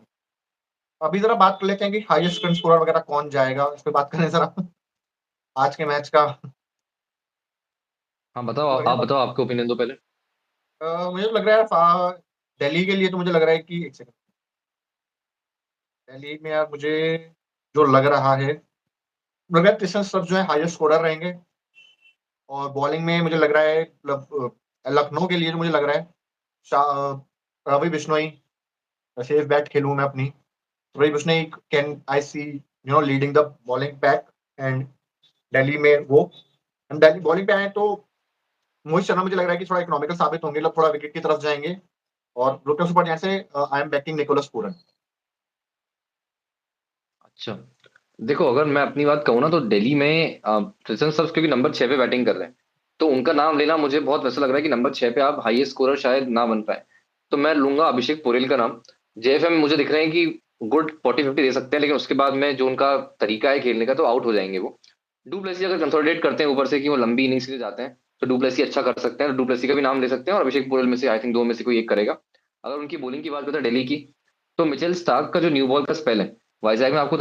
अभी जरा बात कर लेते हैं कि हाईएस्ट रन स्कोरर वगैरह कौन जाएगा, इस पे बात करें जरा आज के मैच का। हाँ बताओ, तो बढ़िया आप बताओ आपके ओपिनियन दो पहले। मुझे तो लग रहा है दिल्ली के लिए तो मुझे लग रहा है कि एक सेकंड, दिल्ली में यार मुझे जो लग रहा है, लग रहा है कृष्ण श्रॉफ जो है हाईएस्ट स्कोरर रहेंगे। और बॉलिंग में मुझे लग रहा है मतलब लखनऊ के लिए जो मुझे लग रहा है रवि बिश्नोई, सेफ बैट खेलूं मैं अपनी, Ravi Bishnoi can I see leading the bowling pack. And Delhi में वो, हम दिल्ली बॉलिंग पे आए तो मोहित शर्मा मुझे लग रहा है कि थोड़ा इकोनॉमिकल साबित होंगे, लोग थोड़ा विकेट की तरफ जाएंगे। और रुपये सुपर जैसे I am backing Nicholas Pooran. अच्छा, देखो अगर मैं अपनी बात कहूँ ना, तो दिल्ली में क्रिस्टन सब क्योंकि नंबर 6 पे बैटिंग कर रहे हैं, तो उनका नाम लेना मुझे बहुत वैसा लग रहा है कि नंबर 6 पे आप हाईएस्ट स्कोरर शायद ना बन पाए। तो मैं लूंगा अभिषेक पोरेल का नाम। जेएफएम मुझे दिख रहे हैं कि गुड 40 50 दे सकते हैं, लेकिन उसके बाद में जो उनका तरीका है खेलने का, तो आउट हो जाएंगे वो। डुप्लेसी अगर कंसोलिडेट करते हैं ऊपर से कि वो लंबी इनिंग्स के लिए जाते हैं, तो डुप्लेसी अच्छा कर सकते हैं, तो डुप्लेसी का भी नाम ले सकते हैं, और अभिषेक पोरेल में से आई थिंक दो में से कोई एक करेगा। अगर उनकी बॉलिंग की बात करें दिल्ली की, तो मिचेल स्टार्क का जो न्यू बॉल का स्पेल है, वाइजैक में आपको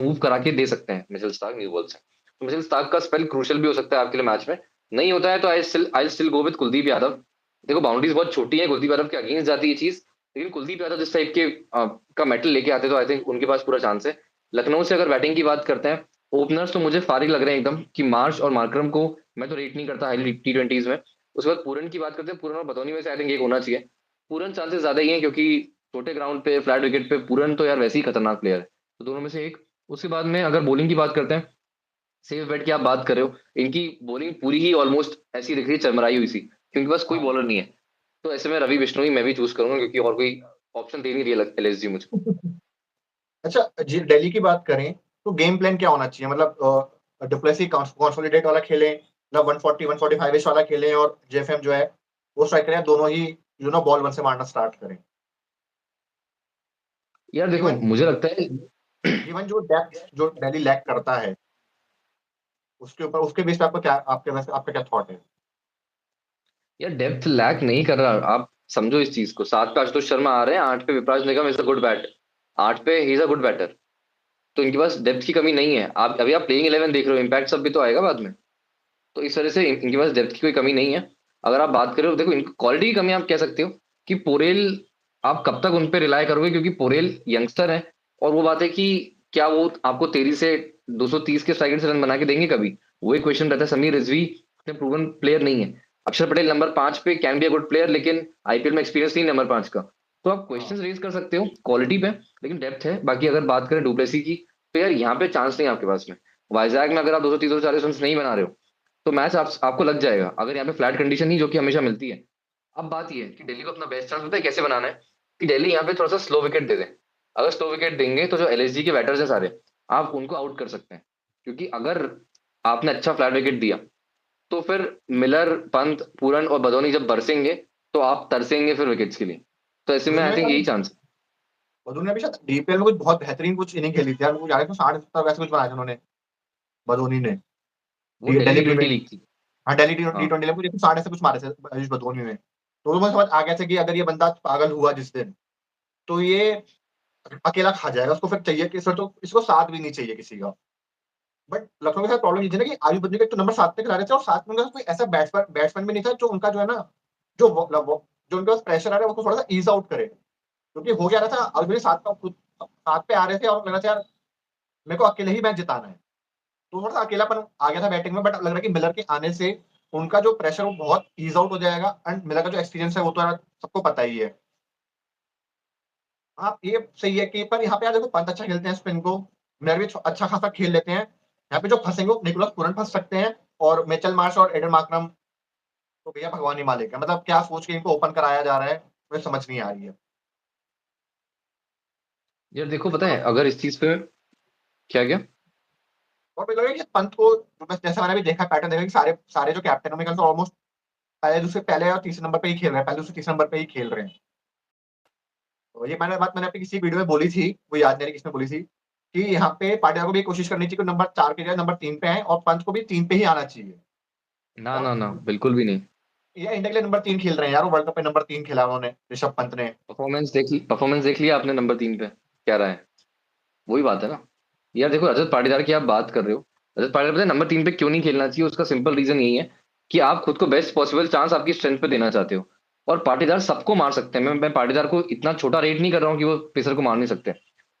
मूव करा के दे सकते हैं मिचेल स्टार्क न्यू बॉल से। तो मिचेल स्टार्क का स्पेल क्रूशियल भी हो सकता है आपके लिए मैच में। नहीं होता है तो I still go with Kuldeep Yadav. देखो बाउंड्रीज बहुत छोटी है, कुलदीप यादव के अगेंस्ट जाती है चीज, लेकिन कुलदीप यादव जिस टाइप के का मेटल लेके आते तो आई थिंक उनके पास पूरा चांस है। लखनऊ से अगर बैटिंग की बात करते हैं, ओपनर्स तो मुझे फारिग लग रहे हैं एकदम, कि मार्श और मार्करम को मैं तो रेट नहीं करता हाईली T20s में। उसके बाद पूरन की बात करते हैं, पूरन और बतौनी में से आई थिंक एक होना चाहिए। पूरन चांसेस ज्यादा ही है, क्योंकि छोटे ग्राउंड पे फ्लैट विकेट पे पूरन तो यार वैसे ही खतरनाक प्लेयर है। तो दोनों में से एक। उसके बाद में अगर बॉलिंग की बात करते हैं, सेफ बेट की आप बात कर रहे हो, इनकी बॉलिंग पूरी ही ऑलमोस्ट ऐसी दिख रही है, चरमराई हुई सी, क्योंकि बस कोई हाँ। बॉलर नहीं है। तो ऐसे में रवि बिश्नोई मैं भी चूज करूंगा, क्योंकि और कोई ऑप्शन दे नहीं रही है एलएसजी मुझे। अच्छा जी, दिल्ली की बात करें तो गेम प्लान क्या होना चाहिए, मतलब डिप्लेसी कंसोलिडेट वाला खेलें, मतलब 140 145 इश वाला खेलें, और जेएफएम जो है वो स्ट्राइक करें, दोनों ही बॉल वन से मारना स्टार्ट करें। यार देखो इवन मुझे लगता है इवन जो डेप्थ जो दिल्ली लैक करता है उसके ऊपर उसके बेस पे आपको क्या आपका क्या थॉट है? यार डेप्थ लैक नहीं कर रहा, आप समझो इस चीज को। 7 पे आशुतोष शर्मा आ रहे हैं, 8 पे Vipraj Nigam is a good bat, 8 पे he is a good batter. तो इनके पास डेप्थ की कमी नहीं है। आप अभी आप प्लेइंग 11 देख रहे हो, इम्पैक्ट सब भी तो आएगा बाद में। तो इस तरह से इनके पास डेप्थ की कोई कमी नहीं है। अगर आप बात करें, देखो इनकी क्वालिटी की कमी आप कह सकते हो कि पोरेल, आप कब तक उन पे रिलाय करोगे, क्योंकि पोरेल यंगस्टर है। और वो बात है कि क्या वो आपको 13 से 230 के स्ट्राइक से रन बना के देंगे कभी? वही क्वेश्चन रहता है। समीर रिजवी इतने प्रूवन प्लेयर नहीं है। अक्षर पटेल नंबर 5 पे can be a good player, लेकिन आईपीएल में एक्सपीरियंस नहीं नंबर 5 का। तो आप हाँ। क्वेश्चन रेज कर सकते हो क्वालिटी पे, लेकिन डेप्थ है। बाकी अगर बात करें डुप्लेसी की, तो यार यहाँ पे चांस नहीं है आपके पास में। वाइजैक में अगर आप 230 240 रन नहीं बना रहे हो, तो मैच आपको लग जाएगा। अगर यहाँ पे फ्लैट कंडीशन ही जो कि हमेशा मिलती है। अब बात ये है कि दिल्ली को अपना बेस्ट चांस पता है कैसे बनाना है, कि दिल्ली यहाँ पे थोड़ा सा स्लो विकेट दे दे। अगर स्लो विकेट देंगे तो जो एलएसजी के बैटर्स हैं सारे, आप उनको आउट कर सकते हैं। क्योंकि अगर आपने अच्छा फ्लैट विकेट दिया, तो फिर मिलर, पंत, पूरन और बदौनी जब बरसेंगे, तो आप तरसेंगे फिर विकेट्स के लिए। तो ऐसे में बदून आई ने थिंक यही चांस है। बदून ने भी शायद डीपीएल में कुछ बहुत बेहतरीन कुछ इनिंग खेली थी यार, वो जाने तो 60 वैसे कुछ बनाया था उन्होंने, बदोनी ने। वो Delhi Delhi T premier, twenty league थी। हाँ दिल्ली टी हाँ। ट्वेंटी में कुछ 60 से कुछ मारे थे आयुष बदोनी ने। तो मुझे समझ आ गया था कि अगर ये बंदा पागल हुआ जिस दिन, तो ये अकेला खा जाएगा। उसको फिर चाहिए कि फिर तो इसको साथ भी नहीं चाहिए किसी का। बट लखनऊ के साथ प्रॉब्लम ये थी ना कि आयुष बदोनी को एक तो नंबर 7 पे खिला रहे थे, और साथ में उनका कोई ऐसा बैट्समैन भी नहीं था जो उनका जो है ना, जो उनके पास प्रेशर आ रहा है उसको थोड़ा सा ईज आउट करे। क्योंकि हो गया रहा था आयुष बदोनी 7 का खुद 7 पे आ रहे थे, और लग रहा था यार मेरे को अकेले ही मैच जिताना है। तो थोड़ा सा अकेलापन आ गया था बैटिंग में। बट लग रहा है कि मिलर के आने से उनका जो प्रेशर वो बहुत ईज आउट हो जाएगा। एंड मिलर का जो एक्सपीरियंस है वो तो यार सबको पता ही है। हाँ ये सही है कि पर यहाँ पे यार देखो पंत अच्छा खेलते हैं स्पिन को, मिलर भी अच्छा खासा खेल लेते हैं। यहाँ पे जो फंसेंगे वो निकोलस पूरन फंस सकते हैं, और मिचेल मार्श और एडन मार्करम तो भैया भगवान ही मालिक है। मतलब क्या सोच के इनको ओपन कराया जा रहा है, मुझे समझ नहीं आ रही है। यार देखो पता है और अगर इस चीज पे, क्या क्या। मुझे लगा कि पंत को, बस जैसे मैंने भी देखा पैटर्न देखा कि सारे सारे जो कैप्टन है ऑलमोस्ट पहले दूसरे पहले और तीसरे नंबर पे ही खेल रहे हैं, पहले दूसरे तीसरे नंबर पे ही खेल रहे हैं। तो ये मैंने अपनी किसी वीडियो में बोली थी, वो याद नहीं रही किसने बोली थी, कि यहाँ पे पाटिया को भी कोशिश करनी चाहिए कि नंबर 4 के जगह नंबर 3 पे आए, और पंत को भी 3 पे ही आना चाहिए। ना और ना ना, बिल्कुल भी नहीं। ये इंडिया के लिए नंबर 3 खेल रहे हैं यार, वो वर्ल्ड कप में नंबर 3 खेला उन्होंने, ऋषभ पंत ने। परफॉर्मेंस देख लिया आपने नंबर 3 पे क्या रहा है? वही बात है ना। यार देखो रजत पाटीदार की आप बात कर रहे हो। रजत पाटीदार पता है नंबर 3 पे क्यों नहीं खेलना चाहिए? उसका सिंपल रीजन यही है कि आप खुद को बेस्ट पॉसिबल चांस आपकी स्ट्रेंथ पे देना चाहते हो। और पाटीदार सबको मार सकते हैं। मैं पाटीदार को इतना छोटा रेट नहीं कर रहा हूँ कि वो पेसर को मार नहीं सकते।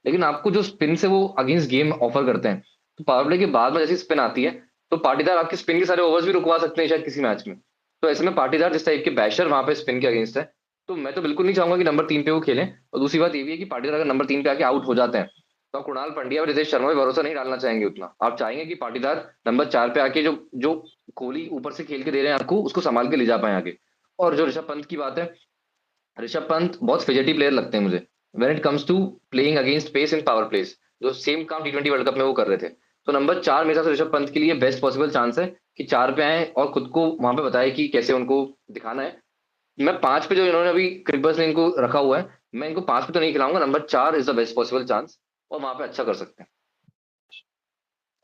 लेकिन आपको जो स्पिन से वो अगेंस्ट गेम ऑफर करते हैं, तो पावर प्ले के बाद में जैसी स्पिन आती है, तो पाटीदार आपके स्पिन के सारे ओवर्स भी रुकवा सकते हैं शायद किसी मैच में। तो ऐसे में पाटीदार जिस टाइप के बैशर वहां पे स्पिन के अगेंस्ट है, तो मैं तो बिल्कुल नहीं चाहूंगा कि नंबर 3 पे वो खेलें। और दूसरी बात ये भी है कि पाटीदार अगर नंबर 3 पे आके आउट हो जाते हैं, तो आप कुणाल पंड्या और रितेश शर्मा पे भरोसा नहीं डालना चाहेंगे उतना। आप चाहेंगे कि पाटीदार नंबर 4 पे आके जो जो कोहली ऊपर से खेल के दे रहे हैं आपको, उसको संभाल के ले जा पाए आगे। और जो ऋषभ पंत की बात है, ऋषभ पंत बहुत फिजेटी प्लेयर लगते हैं मुझे when it comes to playing against pace in power plays, जो सेम काम T20 वर्ल्ड कप में वो कर रहे थे। तो नंबर 4 मेरे हिसाब से ऋषभ पंत के लिए बेस्ट पॉसिबल चांस है कि 4 पे आए और खुद को वहां पे बताए कि कैसे उनको दिखाना है। मैं 5 पे जो इन्होंने अभी क्रिकबर्स ने इनको रखा हुआ है, मैं इनको 5 पे तो नहीं खिलाऊंगा। Number 4 is the best possible chance, और वहां पे अच्छा कर सकते हैं।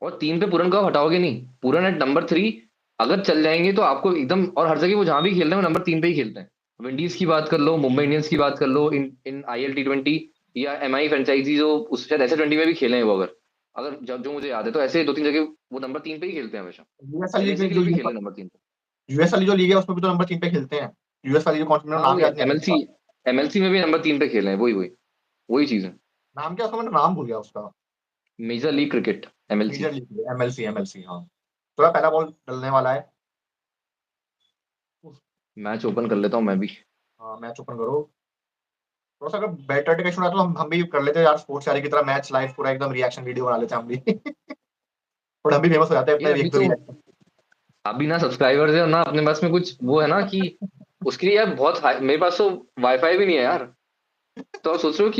और 3 पे पूरन को आप हटाओगे नहीं, पूरन एट नंबर 3 अगर चल जाएंगे तो आपको एकदम, और हर जगह वो जहां भी खेल रहे हैं वो नंबर 3 पे ही खेलते हैं। विंडीज की बात कर लो, मुंबई इंडियंस की बात कर लो, इन इन IL T20 या MI फ्रेंचाइजी, जो उस शायद ऐसे 20 में भी खेले हैं वो। अगर अगर जो मुझे याद है, तो ऐसे 2 3 जगह वो नंबर 3 पे ही खेलते हैं हमेशा। यूएस वाली LAC लीग के लिए भी खेले नंबर 3 पे। यूएस वाली जो लीग है उसमें भी तो नंबर 3 पे खेलते हैं। यूएस वाली जो कौन सी, मेरा हाँ नाम वही याद नहीं आ MLC, रहा। MLC में भी नंबर 3 पे खेले हैं। वही वही वही चीज है। नाम क्या उसका, मैंने नाम भूल गया उसका। Major league cricket, MLC। Major league, MLC, MLC, हाँ। थोड़ा पहला बॉल डलने वाला है। मैच ओपन कर लेता हूँ मैं भी। हाँ मैच ओपन करो। थोड़ा सा अगर बेटर टिकट तो हम भी कर लेते हैं यार, स्पोर्ट्स यारी की तरह मैच लाइव पूरा एकदम रिएक्शन वीडियो बना लेते हैं हम भी। थोड़ा हम भी फेमस हो जाते हैं यार अपने अभी एक दो तो, रिएक्शन। अभी ना सब्सक्राइबर्स है और ना अपने पास में कुछ वो है ना कि उसके लिए यार बहुत मेरे पास तो वाईफाई भी नहीं है यार। तो आप सोच रहे हो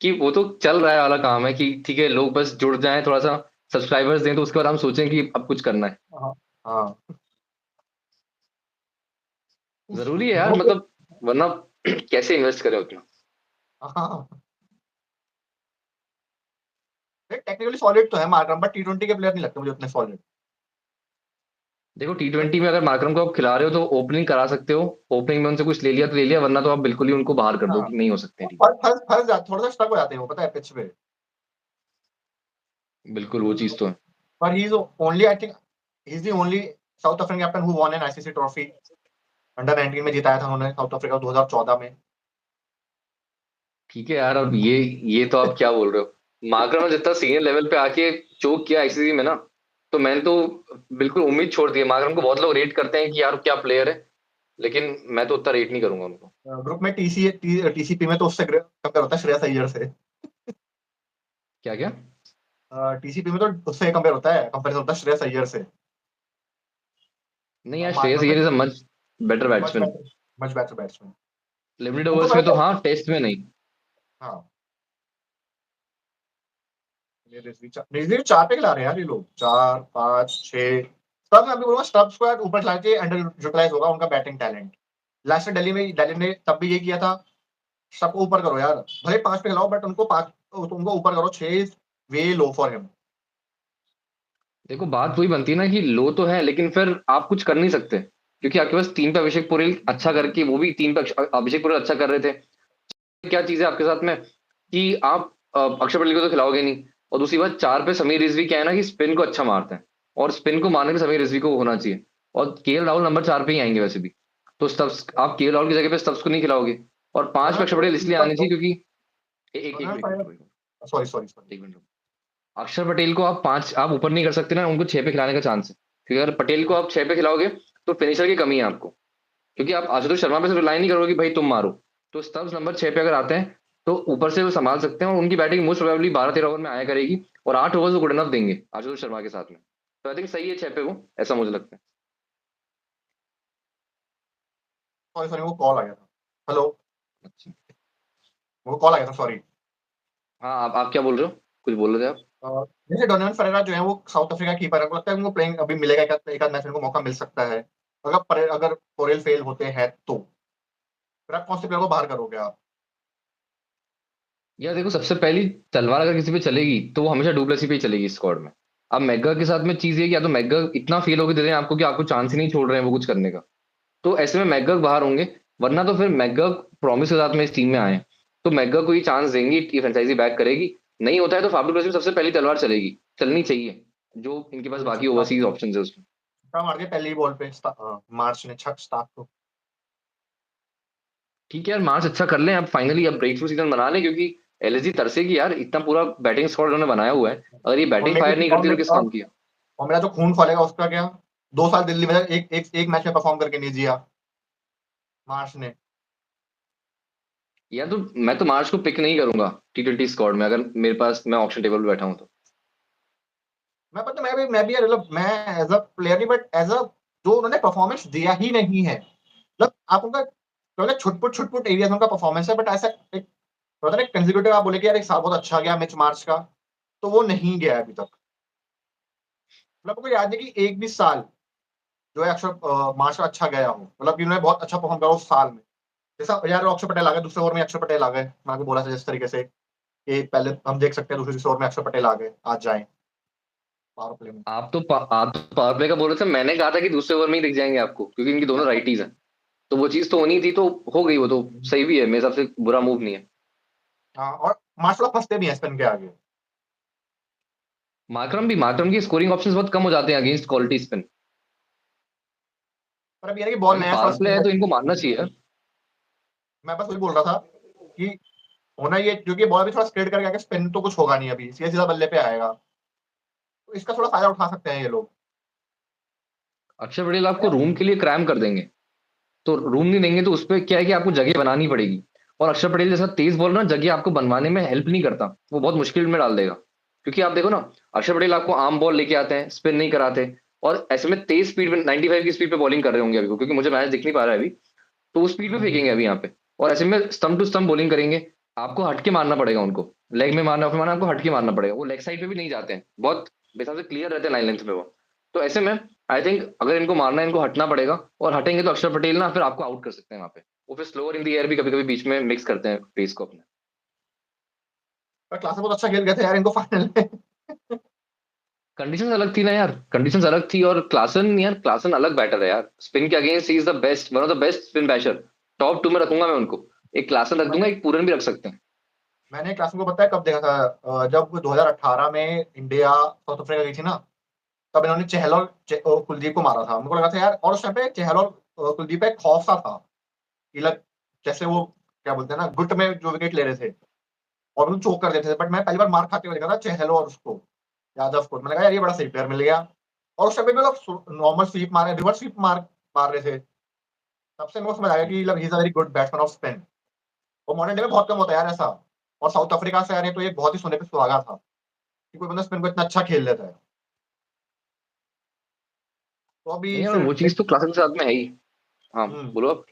कि वो तो चल रहा है वाला काम है कि ठीक है लोग बस जुड़ जाएं, थोड़ा सा सब्सक्राइबर्स दें, तो उसके बाद हम सोचें कि अब कुछ करना है। हाँ हाँ। जरूरी है यार, वो मतलब वरना कैसे इन्वेस्ट करें उतना। हाँ, टेक्निकली सॉलिड तो है मार्करम, बट T20 के प्लेयर नहीं लगते मुझे उतने सॉलिड। देखो T20 में अगर मार्करम को आप खिला रहे हो तो ओपनिंग करा सकते हो, ओपनिंग में उनसे कुछ ले लिया तो ले लिया, वरना तो आप बिल्कुल ही उनको बाहर कर दो हाँ, कि नहीं हो सकते हैं टीम। फंस जाते, थोड़ा सा स्टक हो जाते हैं वो, पता है, पिच पे। बिल्कुल वो चीज तो है। पर he is only, I think he is the only south African captain who won N ICC trophy. Under 19 में जिताया था उन्होंने साउथ अफ्रीका 2014 में। ठीक है यार, अब ये तो आप क्या बोल रहे हो, मार्करम ने जितना सीनियर लेवल पे आके चोक किया आईसीसी में ना, तो मैंने तो बिल्कुल उम्मीद छोड़ दी है। मार्करम को बहुत लोग रेट करते हैं कि यार क्या प्लेयर है, लेकिन मैं तो उतना रेट नहीं करूंगा उनको। ग्रुप में टीसीपी में तो उससे कंपेयर होता है श्रेयस अय्यर से। क्या क्या? टीसीपी में तो उससे कंपेयर होता है, कंपेरिजन होता है श्रेयस अय्यर से। नहीं यार, श्रेयस मार्करम अय्यर में is a much better much batsman. Better, much better batsman. Limited उनको ओवर्स में तो पता है। हाँ, टेस्ट में नहीं। हाँ, ये रिजवी 4 पे खिला रहे हैं यार ये लोग, 4 5 6। स्टब्स, मैं अभी बोलूंगा स्टब्स को यार ऊपर खिला के अंडर यूटिलाइज होगा उनका बैटिंग टैलेंट। लास्ट दिल्ली ने तब भी ये किया था। सबको ऊपर करो यार, भले 5 पे खिलाओ, बट उनको 5, उनको ऊपर करो। 6 is way low for him. देखो बात वही बनती है ना कि लो तो है, लेकिन फिर आप कुछ कर नहीं सकते, क्योंकि आपके पास टीम पे अभिषेक पुरी अच्छा करके, वो भी टीम पे अभिषेक पुरी अच्छा कर रहे थे। क्या चीज है आपके साथ में कि आप अक्षर पटेल को तो खिलाओगे नहीं, और दूसरी बात 4 पे समीर रिजवी क्या है ना कि स्पिन को अच्छा मारते हैं, और स्पिन को मारने के समीर रिजवी को होना चाहिए। और केएल राहुल नंबर 4 पे ही आएंगे वैसे भी, तो स्टब्स आप केएल राहुल की जगह पे स्टब्स को नहीं खिलाओगे। और 5 पे उन्होंने अक्षर तो पटेल इसलिए ऊपर आने चाहिए क्योंकि उन्होंने एक minute final, sorry sorry sorry. एक मिनट। अक्षर पटेल को आप 5 आप ऊपर नहीं कर सकते ना, उनको 6 पे खिलाने का चांस है, क्योंकि अगर पटेल को आप 6 पे खिलाओगे तो फिनिशर की कमी है आपको, क्योंकि आप आशुतोष शर्मा पे से रिलाई नहीं करोगे कि भाई तुम मारो। तो स्टब्स नंबर 6 पे अगर आते हैं तो ऊपर से वो संभाल सकते हैं, और उनकी बैटिंग मोस्ट प्रोबेबली 12-13 ओवर में आया करेगी, और 8 ओवर वो गुड इनफ देंगे आशुतोष शर्मा के साथ में। तो आई थिंक सही है 6 पे वो, ऐसा मुझे लगता है। सॉरी सॉरी, वो कॉल आ गया था। हेलो, अच्छा। वो कॉल आ गया था, सॉरी। हाँ, आप क्या बोल रहे हो, कुछ बोल रहे थे आप? जैसे डोनाल्ड फरेरा जो है वो साउथ अफ्रीका कीपर है, हमको लगता है उनको प्लेइंग अभी मिलेगा, एक आध मैच में उनको मौका मिल सकता है। अगर पोरेल फेल होते हैं तो फिर आप कौन से प्लेयर को बाहर करोगे आप? यार देखो, सबसे पहली तलवार अगर किसी पे चलेगी तो वो हमेशा डुप्लेसी पे ही चलेगी स्क्वाड में। अब मैकगर के साथ में चीज ये कि या तो मैकगर इतना फील होकर दे रहे हैं आपको कि आपको चांस ही नहीं छोड़ रहे हैं वो कुछ करने का, तो ऐसे में मैकगर बाहर होंगे। वरना तो फिर मैकगर प्रॉमिस के साथ में इस टीम में आए, तो मैकगर को ये चांस देंगी कि फ्रेंचाइजी बैक करेगी। नहीं होता है तो फाफ डुप्लेसी में सबसे पहली तलवार चलेगी, चलनी चाहिए, जो इनके पास कोई बाकी छक्का, ओवरसीज ऑप्शन है उसमें। छक्का मार के पहली ही बॉल पे मार्च ने छक स्टार्ट को। ठीक है यार, मार्च अच्छा कर लें अब, फाइनली अब ब्रेक थ्रू सीजन बना लें, क्योंकि एलएसजी तरसेगी यार, इतना पूरा बैटिंग स्क्वाड उन्होंने बनाया हुआ है, अगर ये और बैटिंग मेरी फायर नहीं करती तो किस और, काम की है। और मेरा जो खून खोलेगा उसका क्या? 2 साल दिल्ली में एक मैच में परफॉर्म करके नहीं जिया मार्च ने। यार तो मैं तो मार्च को पिक नहीं करूंगा T20 स्क्वाड में, अगर मेरे पास मैं ऑप्शन टेबल पे बैठा हूं तो। मैं पता, मैं भी मतलब मैं एज अ प्लेयर नहीं, बट एज अ जो उन्होंने परफॉर्मेंस दिया ही नहीं है। मतलब आप उनका मतलब छुटपुट छुटपुट एरिया में उनका परफॉर्मेंस है, बट ऐसा एक पता नहीं कंसेक्यूटिव आप बोले कि यार एक साल बहुत अच्छा गया मैच मार्च का, तो वो नहीं गया अभी तक। मतलब आपको याद है कि एक भी साल जो है अक्षर मार्च का अच्छा गया हो, मतलब कि उन्होंने बहुत अच्छा परफॉर्म करा उस साल में। जैसा यार अक्षर पटेल आ गए दूसरे ओवर में, अक्षर पटेल आ गए, मैं आपको बोला था जिस तरीके से कि पहले हम देख सकते हैं दूसरे ओवर में अक्षर पटेल आ गए, आज जाए पावर प्ले में। आप तो पावर प्ले का बोल रहे थे, मैंने कहा था कि दूसरे ओवर में ही दिख जाएंगे आपको, क्योंकि इनकी दोनों राइटीज हैं। तो वो चीज तो होनी थी, तो हो गई, वो तो सही भी है मेरे हिसाब से, बुरा मूव नहीं है। हाँ, और मार्च थोड़ा फंसते भी हैं स्पिन के आगे। मार्करम की स्कोरिंग ऑप्शंस बहुत कम हो जाते हैं अगेंस्ट क्वालिटी स्पिन। पर अब ये है कि बॉल अभी नया है, थोड़ा पावर प्ले स्पिन है का। तो इनको मारना चाहिए। मैं बस वही बोल रहा था कि होना ये, क्योंकि बॉल भी थोड़ा स्ट्रेट करके आगे, स्पिन तो कुछ होगा नहीं, अभी सीधा सीधा बल्ले पे आएगा, तो इसका थोड़ा फायदा उठा सकते हैं ये लोग। अक्षर पटेल आपको रूम के लिए क्रैम कर देंगे, तो रूम नहीं देंगे तो उस पर क्या है कि आपको जगह बनानी पड़ेगी। और अक्षर पटेल जैसा तेज बॉलर ना जगह आपको बनवाने में हेल्प नहीं करता, वो बहुत मुश्किल में डाल देगा। क्योंकि आप देखो ना, अक्षर पटेल आपको आर्म बॉल लेके आते हैं, स्पिन नहीं कराते, और ऐसे में तेज स्पीड में 95 की स्पीड पे बॉलिंग कर रहे होंगे अभी, क्योंकि मुझे मैच दिख नहीं पा रहा है अभी, तो वो स्पीड पे फेंकेंगे अभी यहाँ पे। और ऐसे में स्टम्प टू स्टम्प बॉलिंग करेंगे, आपको हटके मारना पड़ेगा उनको, लेग में मारना फिर मारना, आपको हटके मारना पड़ेगा, वो लेग साइड पे भी नहीं जाते हैं, बहुत बेसा से क्लियर रहते हैं लाइन लेंथ में वो। तो ऐसे में आई थिंक अगर इनको मारना है इनको हटना पड़ेगा, और हटेंगे तो अक्षर पटेल ना फिर आपको आउट कर सकते हैं वहां पे। वो फिर स्लोअर इन दी एयर भी कभी कभी बीच में मिक्स करते हैं पेस को अपने। पर क्लास में बहुत अच्छा खेल गए थे यार इनको फाइनल में। कंडीशंस अलग थी ना यार, कंडीशंस अलग थी, और क्लासन यार, क्लासन अलग बैटर है यार, स्पिन के against he is the best, one of the best spin basher. Top 2 में रखूंगा मैं उनको। एक क्लासन रख दूंगा, मैंने एक पूरन भी रख सकते हैं। मैंने क्लासन को पता है कब देखा था, जब 2018 में इंडिया साउथ अफ्रीका गई थी ना, तब इन्होंने चहल और कुलदीप को मारा था। मेरे को लगा था यार, और उस टाइम पे चहल और कुलदीप एक खौफ सा था कि लग जैसे वो क्या बोलते हैं ना, गुट में जो विकेट ले रहे थे और उनको चोक कर देते थे। बट मैं पहली बार मार खाते हुए देखा था चहल और उसको, यादव को। मैंने कहा यार ये बड़ा सही प्लेयर मिल गया। और उस टाइम पे भी लोग नॉर्मल स्वीप मारे, रिवर्स स्वीप मार रहे थे। तब से मेरे को समझ आया कि मतलब ही is a very good batsman off spin. और मॉडर्न डे में बहुत कम होता है यार ऐसा। और साउथ अफ्रीका से आ रहे हैं तो ये बहुत ही सोने पे सुहागा था कि कोई बंदा स्पिन को इतना अच्छा खेल लेता है। तो नहीं अभी यार, फिर वो चीज तो क्लासन के साथ में है ही। हाँ, बोलो आप।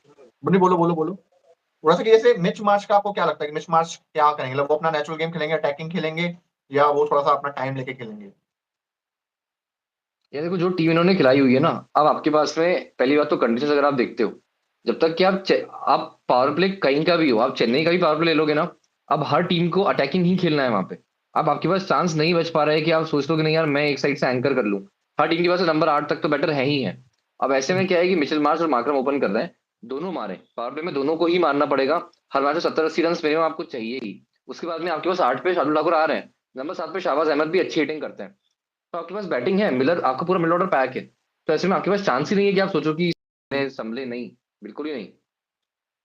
नहीं, बोलो बोलो बोलो। थोड़ा सा कि जैसे मिच मार्च का आपको क्या लगता है कि मिच मार्च क्या करेंगे? मतलब वो अपना नेचुरल गेम खेलेंगे, अटैकिंग खेलेंगे, या वो थोड़ा सा अपना टाइम लेके खेलेंगे? ये देखो, जो टीम इन्होंने खिलाई हुई है ना, अब आपके पास में पहली बात तो कंडीशन अगर आप देखते हो, जब तक कि आप पावर प्ले कहीं का भी हो, आप चेन्नई का भी पावर प्ले ले लोगे ना, अब हर टीम को अटैकिंग ही खेलना है वहां पे। अब आपके पास चांस नहीं बच पा रहा है कि आप सोच लो कि नहीं यार, मैं एक साइड से एंकर कर लूं। हर टीम के पास नंबर 8 तक तो बैटर है ही है। अब ऐसे में क्या है कि मिचेल मार्श और मार्करम ओपन कर रहे हैं, दोनों मारे पावर प्ले में, दोनों को ही मारना पड़ेगा। हर मैच में 70-80 रन मिनिमम आपको चाहिए ही। उसके बाद में आपके पास 8 पे शार्दुल ठाकुर आ रहे हैं, नंबर 7 पे शाहबाज अहमद भी अच्छी हिटिंग करते हैं। तो आपके पास बैटिंग है, मिलर आपका पूरा मिड ऑर्डर पैक है। तो ऐसे में आपके पास चांस ही नहीं है कि आप सोचो कि संभले नहीं। बिल्कुल ही नहीं।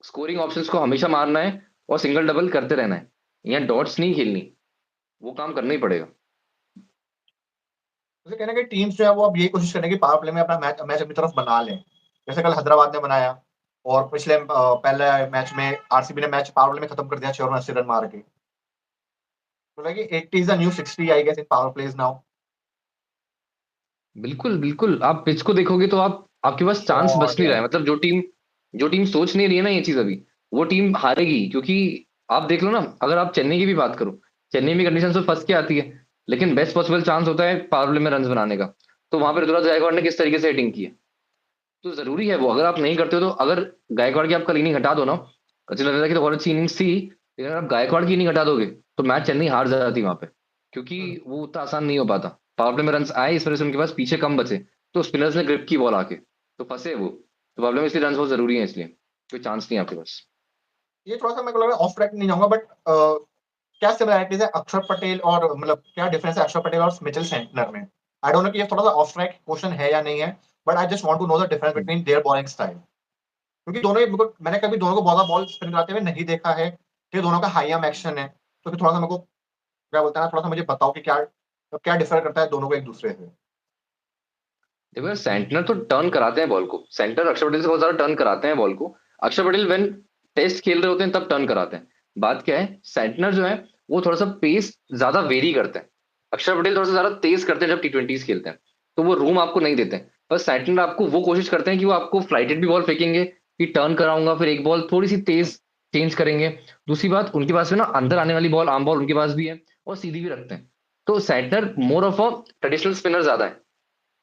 स्कोरिंग ऑप्शंस को हमेशा मारना है और सिंगल डबल करते रहना है। यहाँ डॉट्स नहीं खेलनी, वो काम करना ही पड़ेगा। जैसे कहना कि टीम्स जो है वो अब यही कोशिश करें कि पावर प्ले में अपना मैच मैच अपनी तरफ बना लें। जैसे कल हैदराबाद ने बनाया, और पिछले पहले मैच में आरसीबी ने मैच पावर प्ले में खत्म कर दिया 6 रन मार के। तो लगे 80 is the new 60 I guess in power plays now. बिल्कुल बिल्कुल, आप पिच को देखोगे तो आप आपके पास चांस बच गॉड नहीं रहा यार। है। मतलब जो टीम सोच नहीं रही है ना ये चीज अभी, वो टीम हारेगी। क्योंकि आप देख लो ना, अगर आप चेन्नई की भी बात करो, चेन्नई में कंडीशन तो फंस के आती है, लेकिन बेस्ट पॉसिबल चांस होता है पावर प्ले में रन बनाने का। तो वहां पर ऋतुराज गायकवाड़ ने किस तरीके से हिटिंग की है। तो जरूरी है वो, अगर आप नहीं करते हो तो, अगर गायकवाड़ की आप कल इनिंग हटा दो ना, सचिन रविंद्र की तो बहुत अच्छी इनिंग्स थी, लेकिन अगर आप गायकवाड़ की इनिंग हटा दोगे तो मैच चेन्नई हार जाती वहां पे। क्योंकि वो उतना आसान नहीं हो पाता। पावर प्ले में रन आए, इस वजह से उनके पास पीछे कम बचे, तो स्पिनर्स ने ग्रिप की बॉल आके, तो फंसे वो। तो प्रॉब्लम इसलिए रन बहुत जरूरी है, इसलिए कोई चांस नहीं है आपके पास। ये थोड़ा सा मेरे को लग रहा है ऑफ ट्रैक नहीं जाऊंगा, बट क्या सिमिलरिटीज है अक्षर पटेल और, मतलब क्या डिफरेंस है अक्षर पटेल और मिचेल सेंटनर में? आई डोंट नो कि ये थोड़ा सा ऑफ ट्रैक क्वेश्चन है या नहीं है, but I just want to know the difference between their bowling style. क्योंकि दोनों ही मैंने कभी दोनों को बहुत बॉल स्पिन कराते हुए नहीं देखा है कि दोनों का हाई आर्म एक्शन है। तो फिर थोड़ा सा मेरे को क्या बोलते हैं ना, थोड़ा सा मुझे बताओ कि क्या क्या डिफर करता है दोनों को एक दूसरे से। देखो यार, सेंटनर तो टर्न कराते हैं बॉल को, सेंटर अक्षर पटेल से बहुत ज्यादा टर्न कराते हैं बॉल को। अक्षर पटेल वेन टेस्ट खेल रहे होते हैं तब टर्न कराते हैं। बात क्या है, सेंटनर जो है वो थोड़ा सा पेस ज्यादा वेरी करते हैं। अक्षर पटेल थोड़ा सा ज्यादा तेज करते हैं जब टी20 खेलते हैं, तो वो रूम आपको नहीं देते हैं। पर सेंटनर आपको वो कोशिश करते हैं कि वो आपको फ्लाइटेड भी बॉल फेंकेंगे, कि टर्न कराऊंगा, फिर एक बॉल थोड़ी सी तेज चेंज करेंगे। दूसरी बात, उनके पास में ना अंदर आने वाली बॉल, आम बॉल उनके पास भी है, और सीधी भी रखते हैं। तो Santner more of a traditional spinner ज्यादा है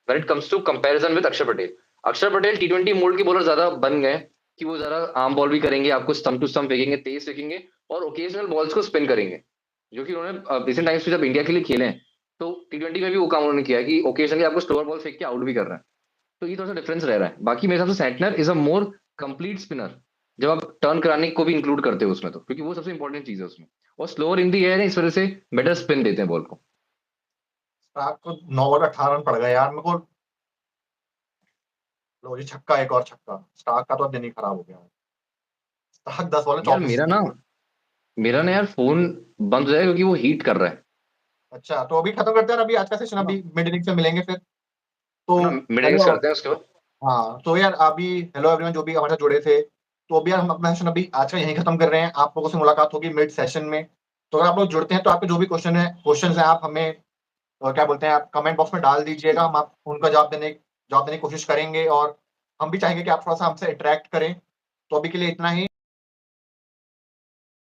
when it comes to comparison with Axar Patel. Axar Patel टी20 मोड के बॉलर ज्यादा बन गए, कि वो जरा आर्म बॉल भी करेंगे, आपको स्टंप टू स्टंप फेंकेंगे, तेज फेंकेंगे, और ओकेजनल बॉल्स को स्पिन करेंगे। जो कि उन्होंने रिसेंट टाइम्स में जब इंडिया के लिए खेले हैं, तो टी20 में भी वो काम उन्होंने किया है कि ओकेजनली आपको स्लोअर बॉल फेंक के आउट भी कर रहे हैं। तो ये थोड़ा सा डिफरेंस रह रहा है। बाकी मेरे हिसाब से Santner is a more complete spinner, जब आप टर्न कराने को भी इंक्लूड करते हो उसमें, तो क्योंकि वो सबसे इंपॉर्टेंट चीज है उसमें। और स्लोअर इन दी एयर है, इस वजह से बेटर स्पिन देते हैं बॉल को। स्टार्क को 9 बॉल में 18 रन पड़ गए यार मेरे को। लो जी छक्का, एक और छक्का। स्टार्क का तो अब दिन ही खराब हो गया। स्टार्क 10 बॉल में यार 34। मेरा ना यार फोन बंद हो जाएगा क्योंकि वो हीट कर रहा है। अच्छा, तो अभी खत्म करते हैं अभी आज का सेशन, है ना? अभी मिड इनिंग्स में मिलेंगे फिर। तो है ना, मिड इनिंग्स हेलो। करते हैं उसके बाद। हाँ तो यार अभी हेलो एवरीवन जो भी हमारे साथ जुड़े थे। तो अभी यार हम अपना सेशन अभी आज का यहीं खत्म कर रहे हैं। आप लोगों से मुलाकात होगी मिड सेशन में। तो अगर आप लोग जुड़ते हैं तो आपके जो भी क्वेश्चन है आप हमें क्या बोलते हैं, आप कमेंट बॉक्स में डाल दीजिएगा। हम आप उनका जवाब देने की कोशिश करेंगे। और हम भी चाहेंगे कि आप थोड़ा सा हमसे इंटरेक्ट करें। तो अभी के लिए इतना ही।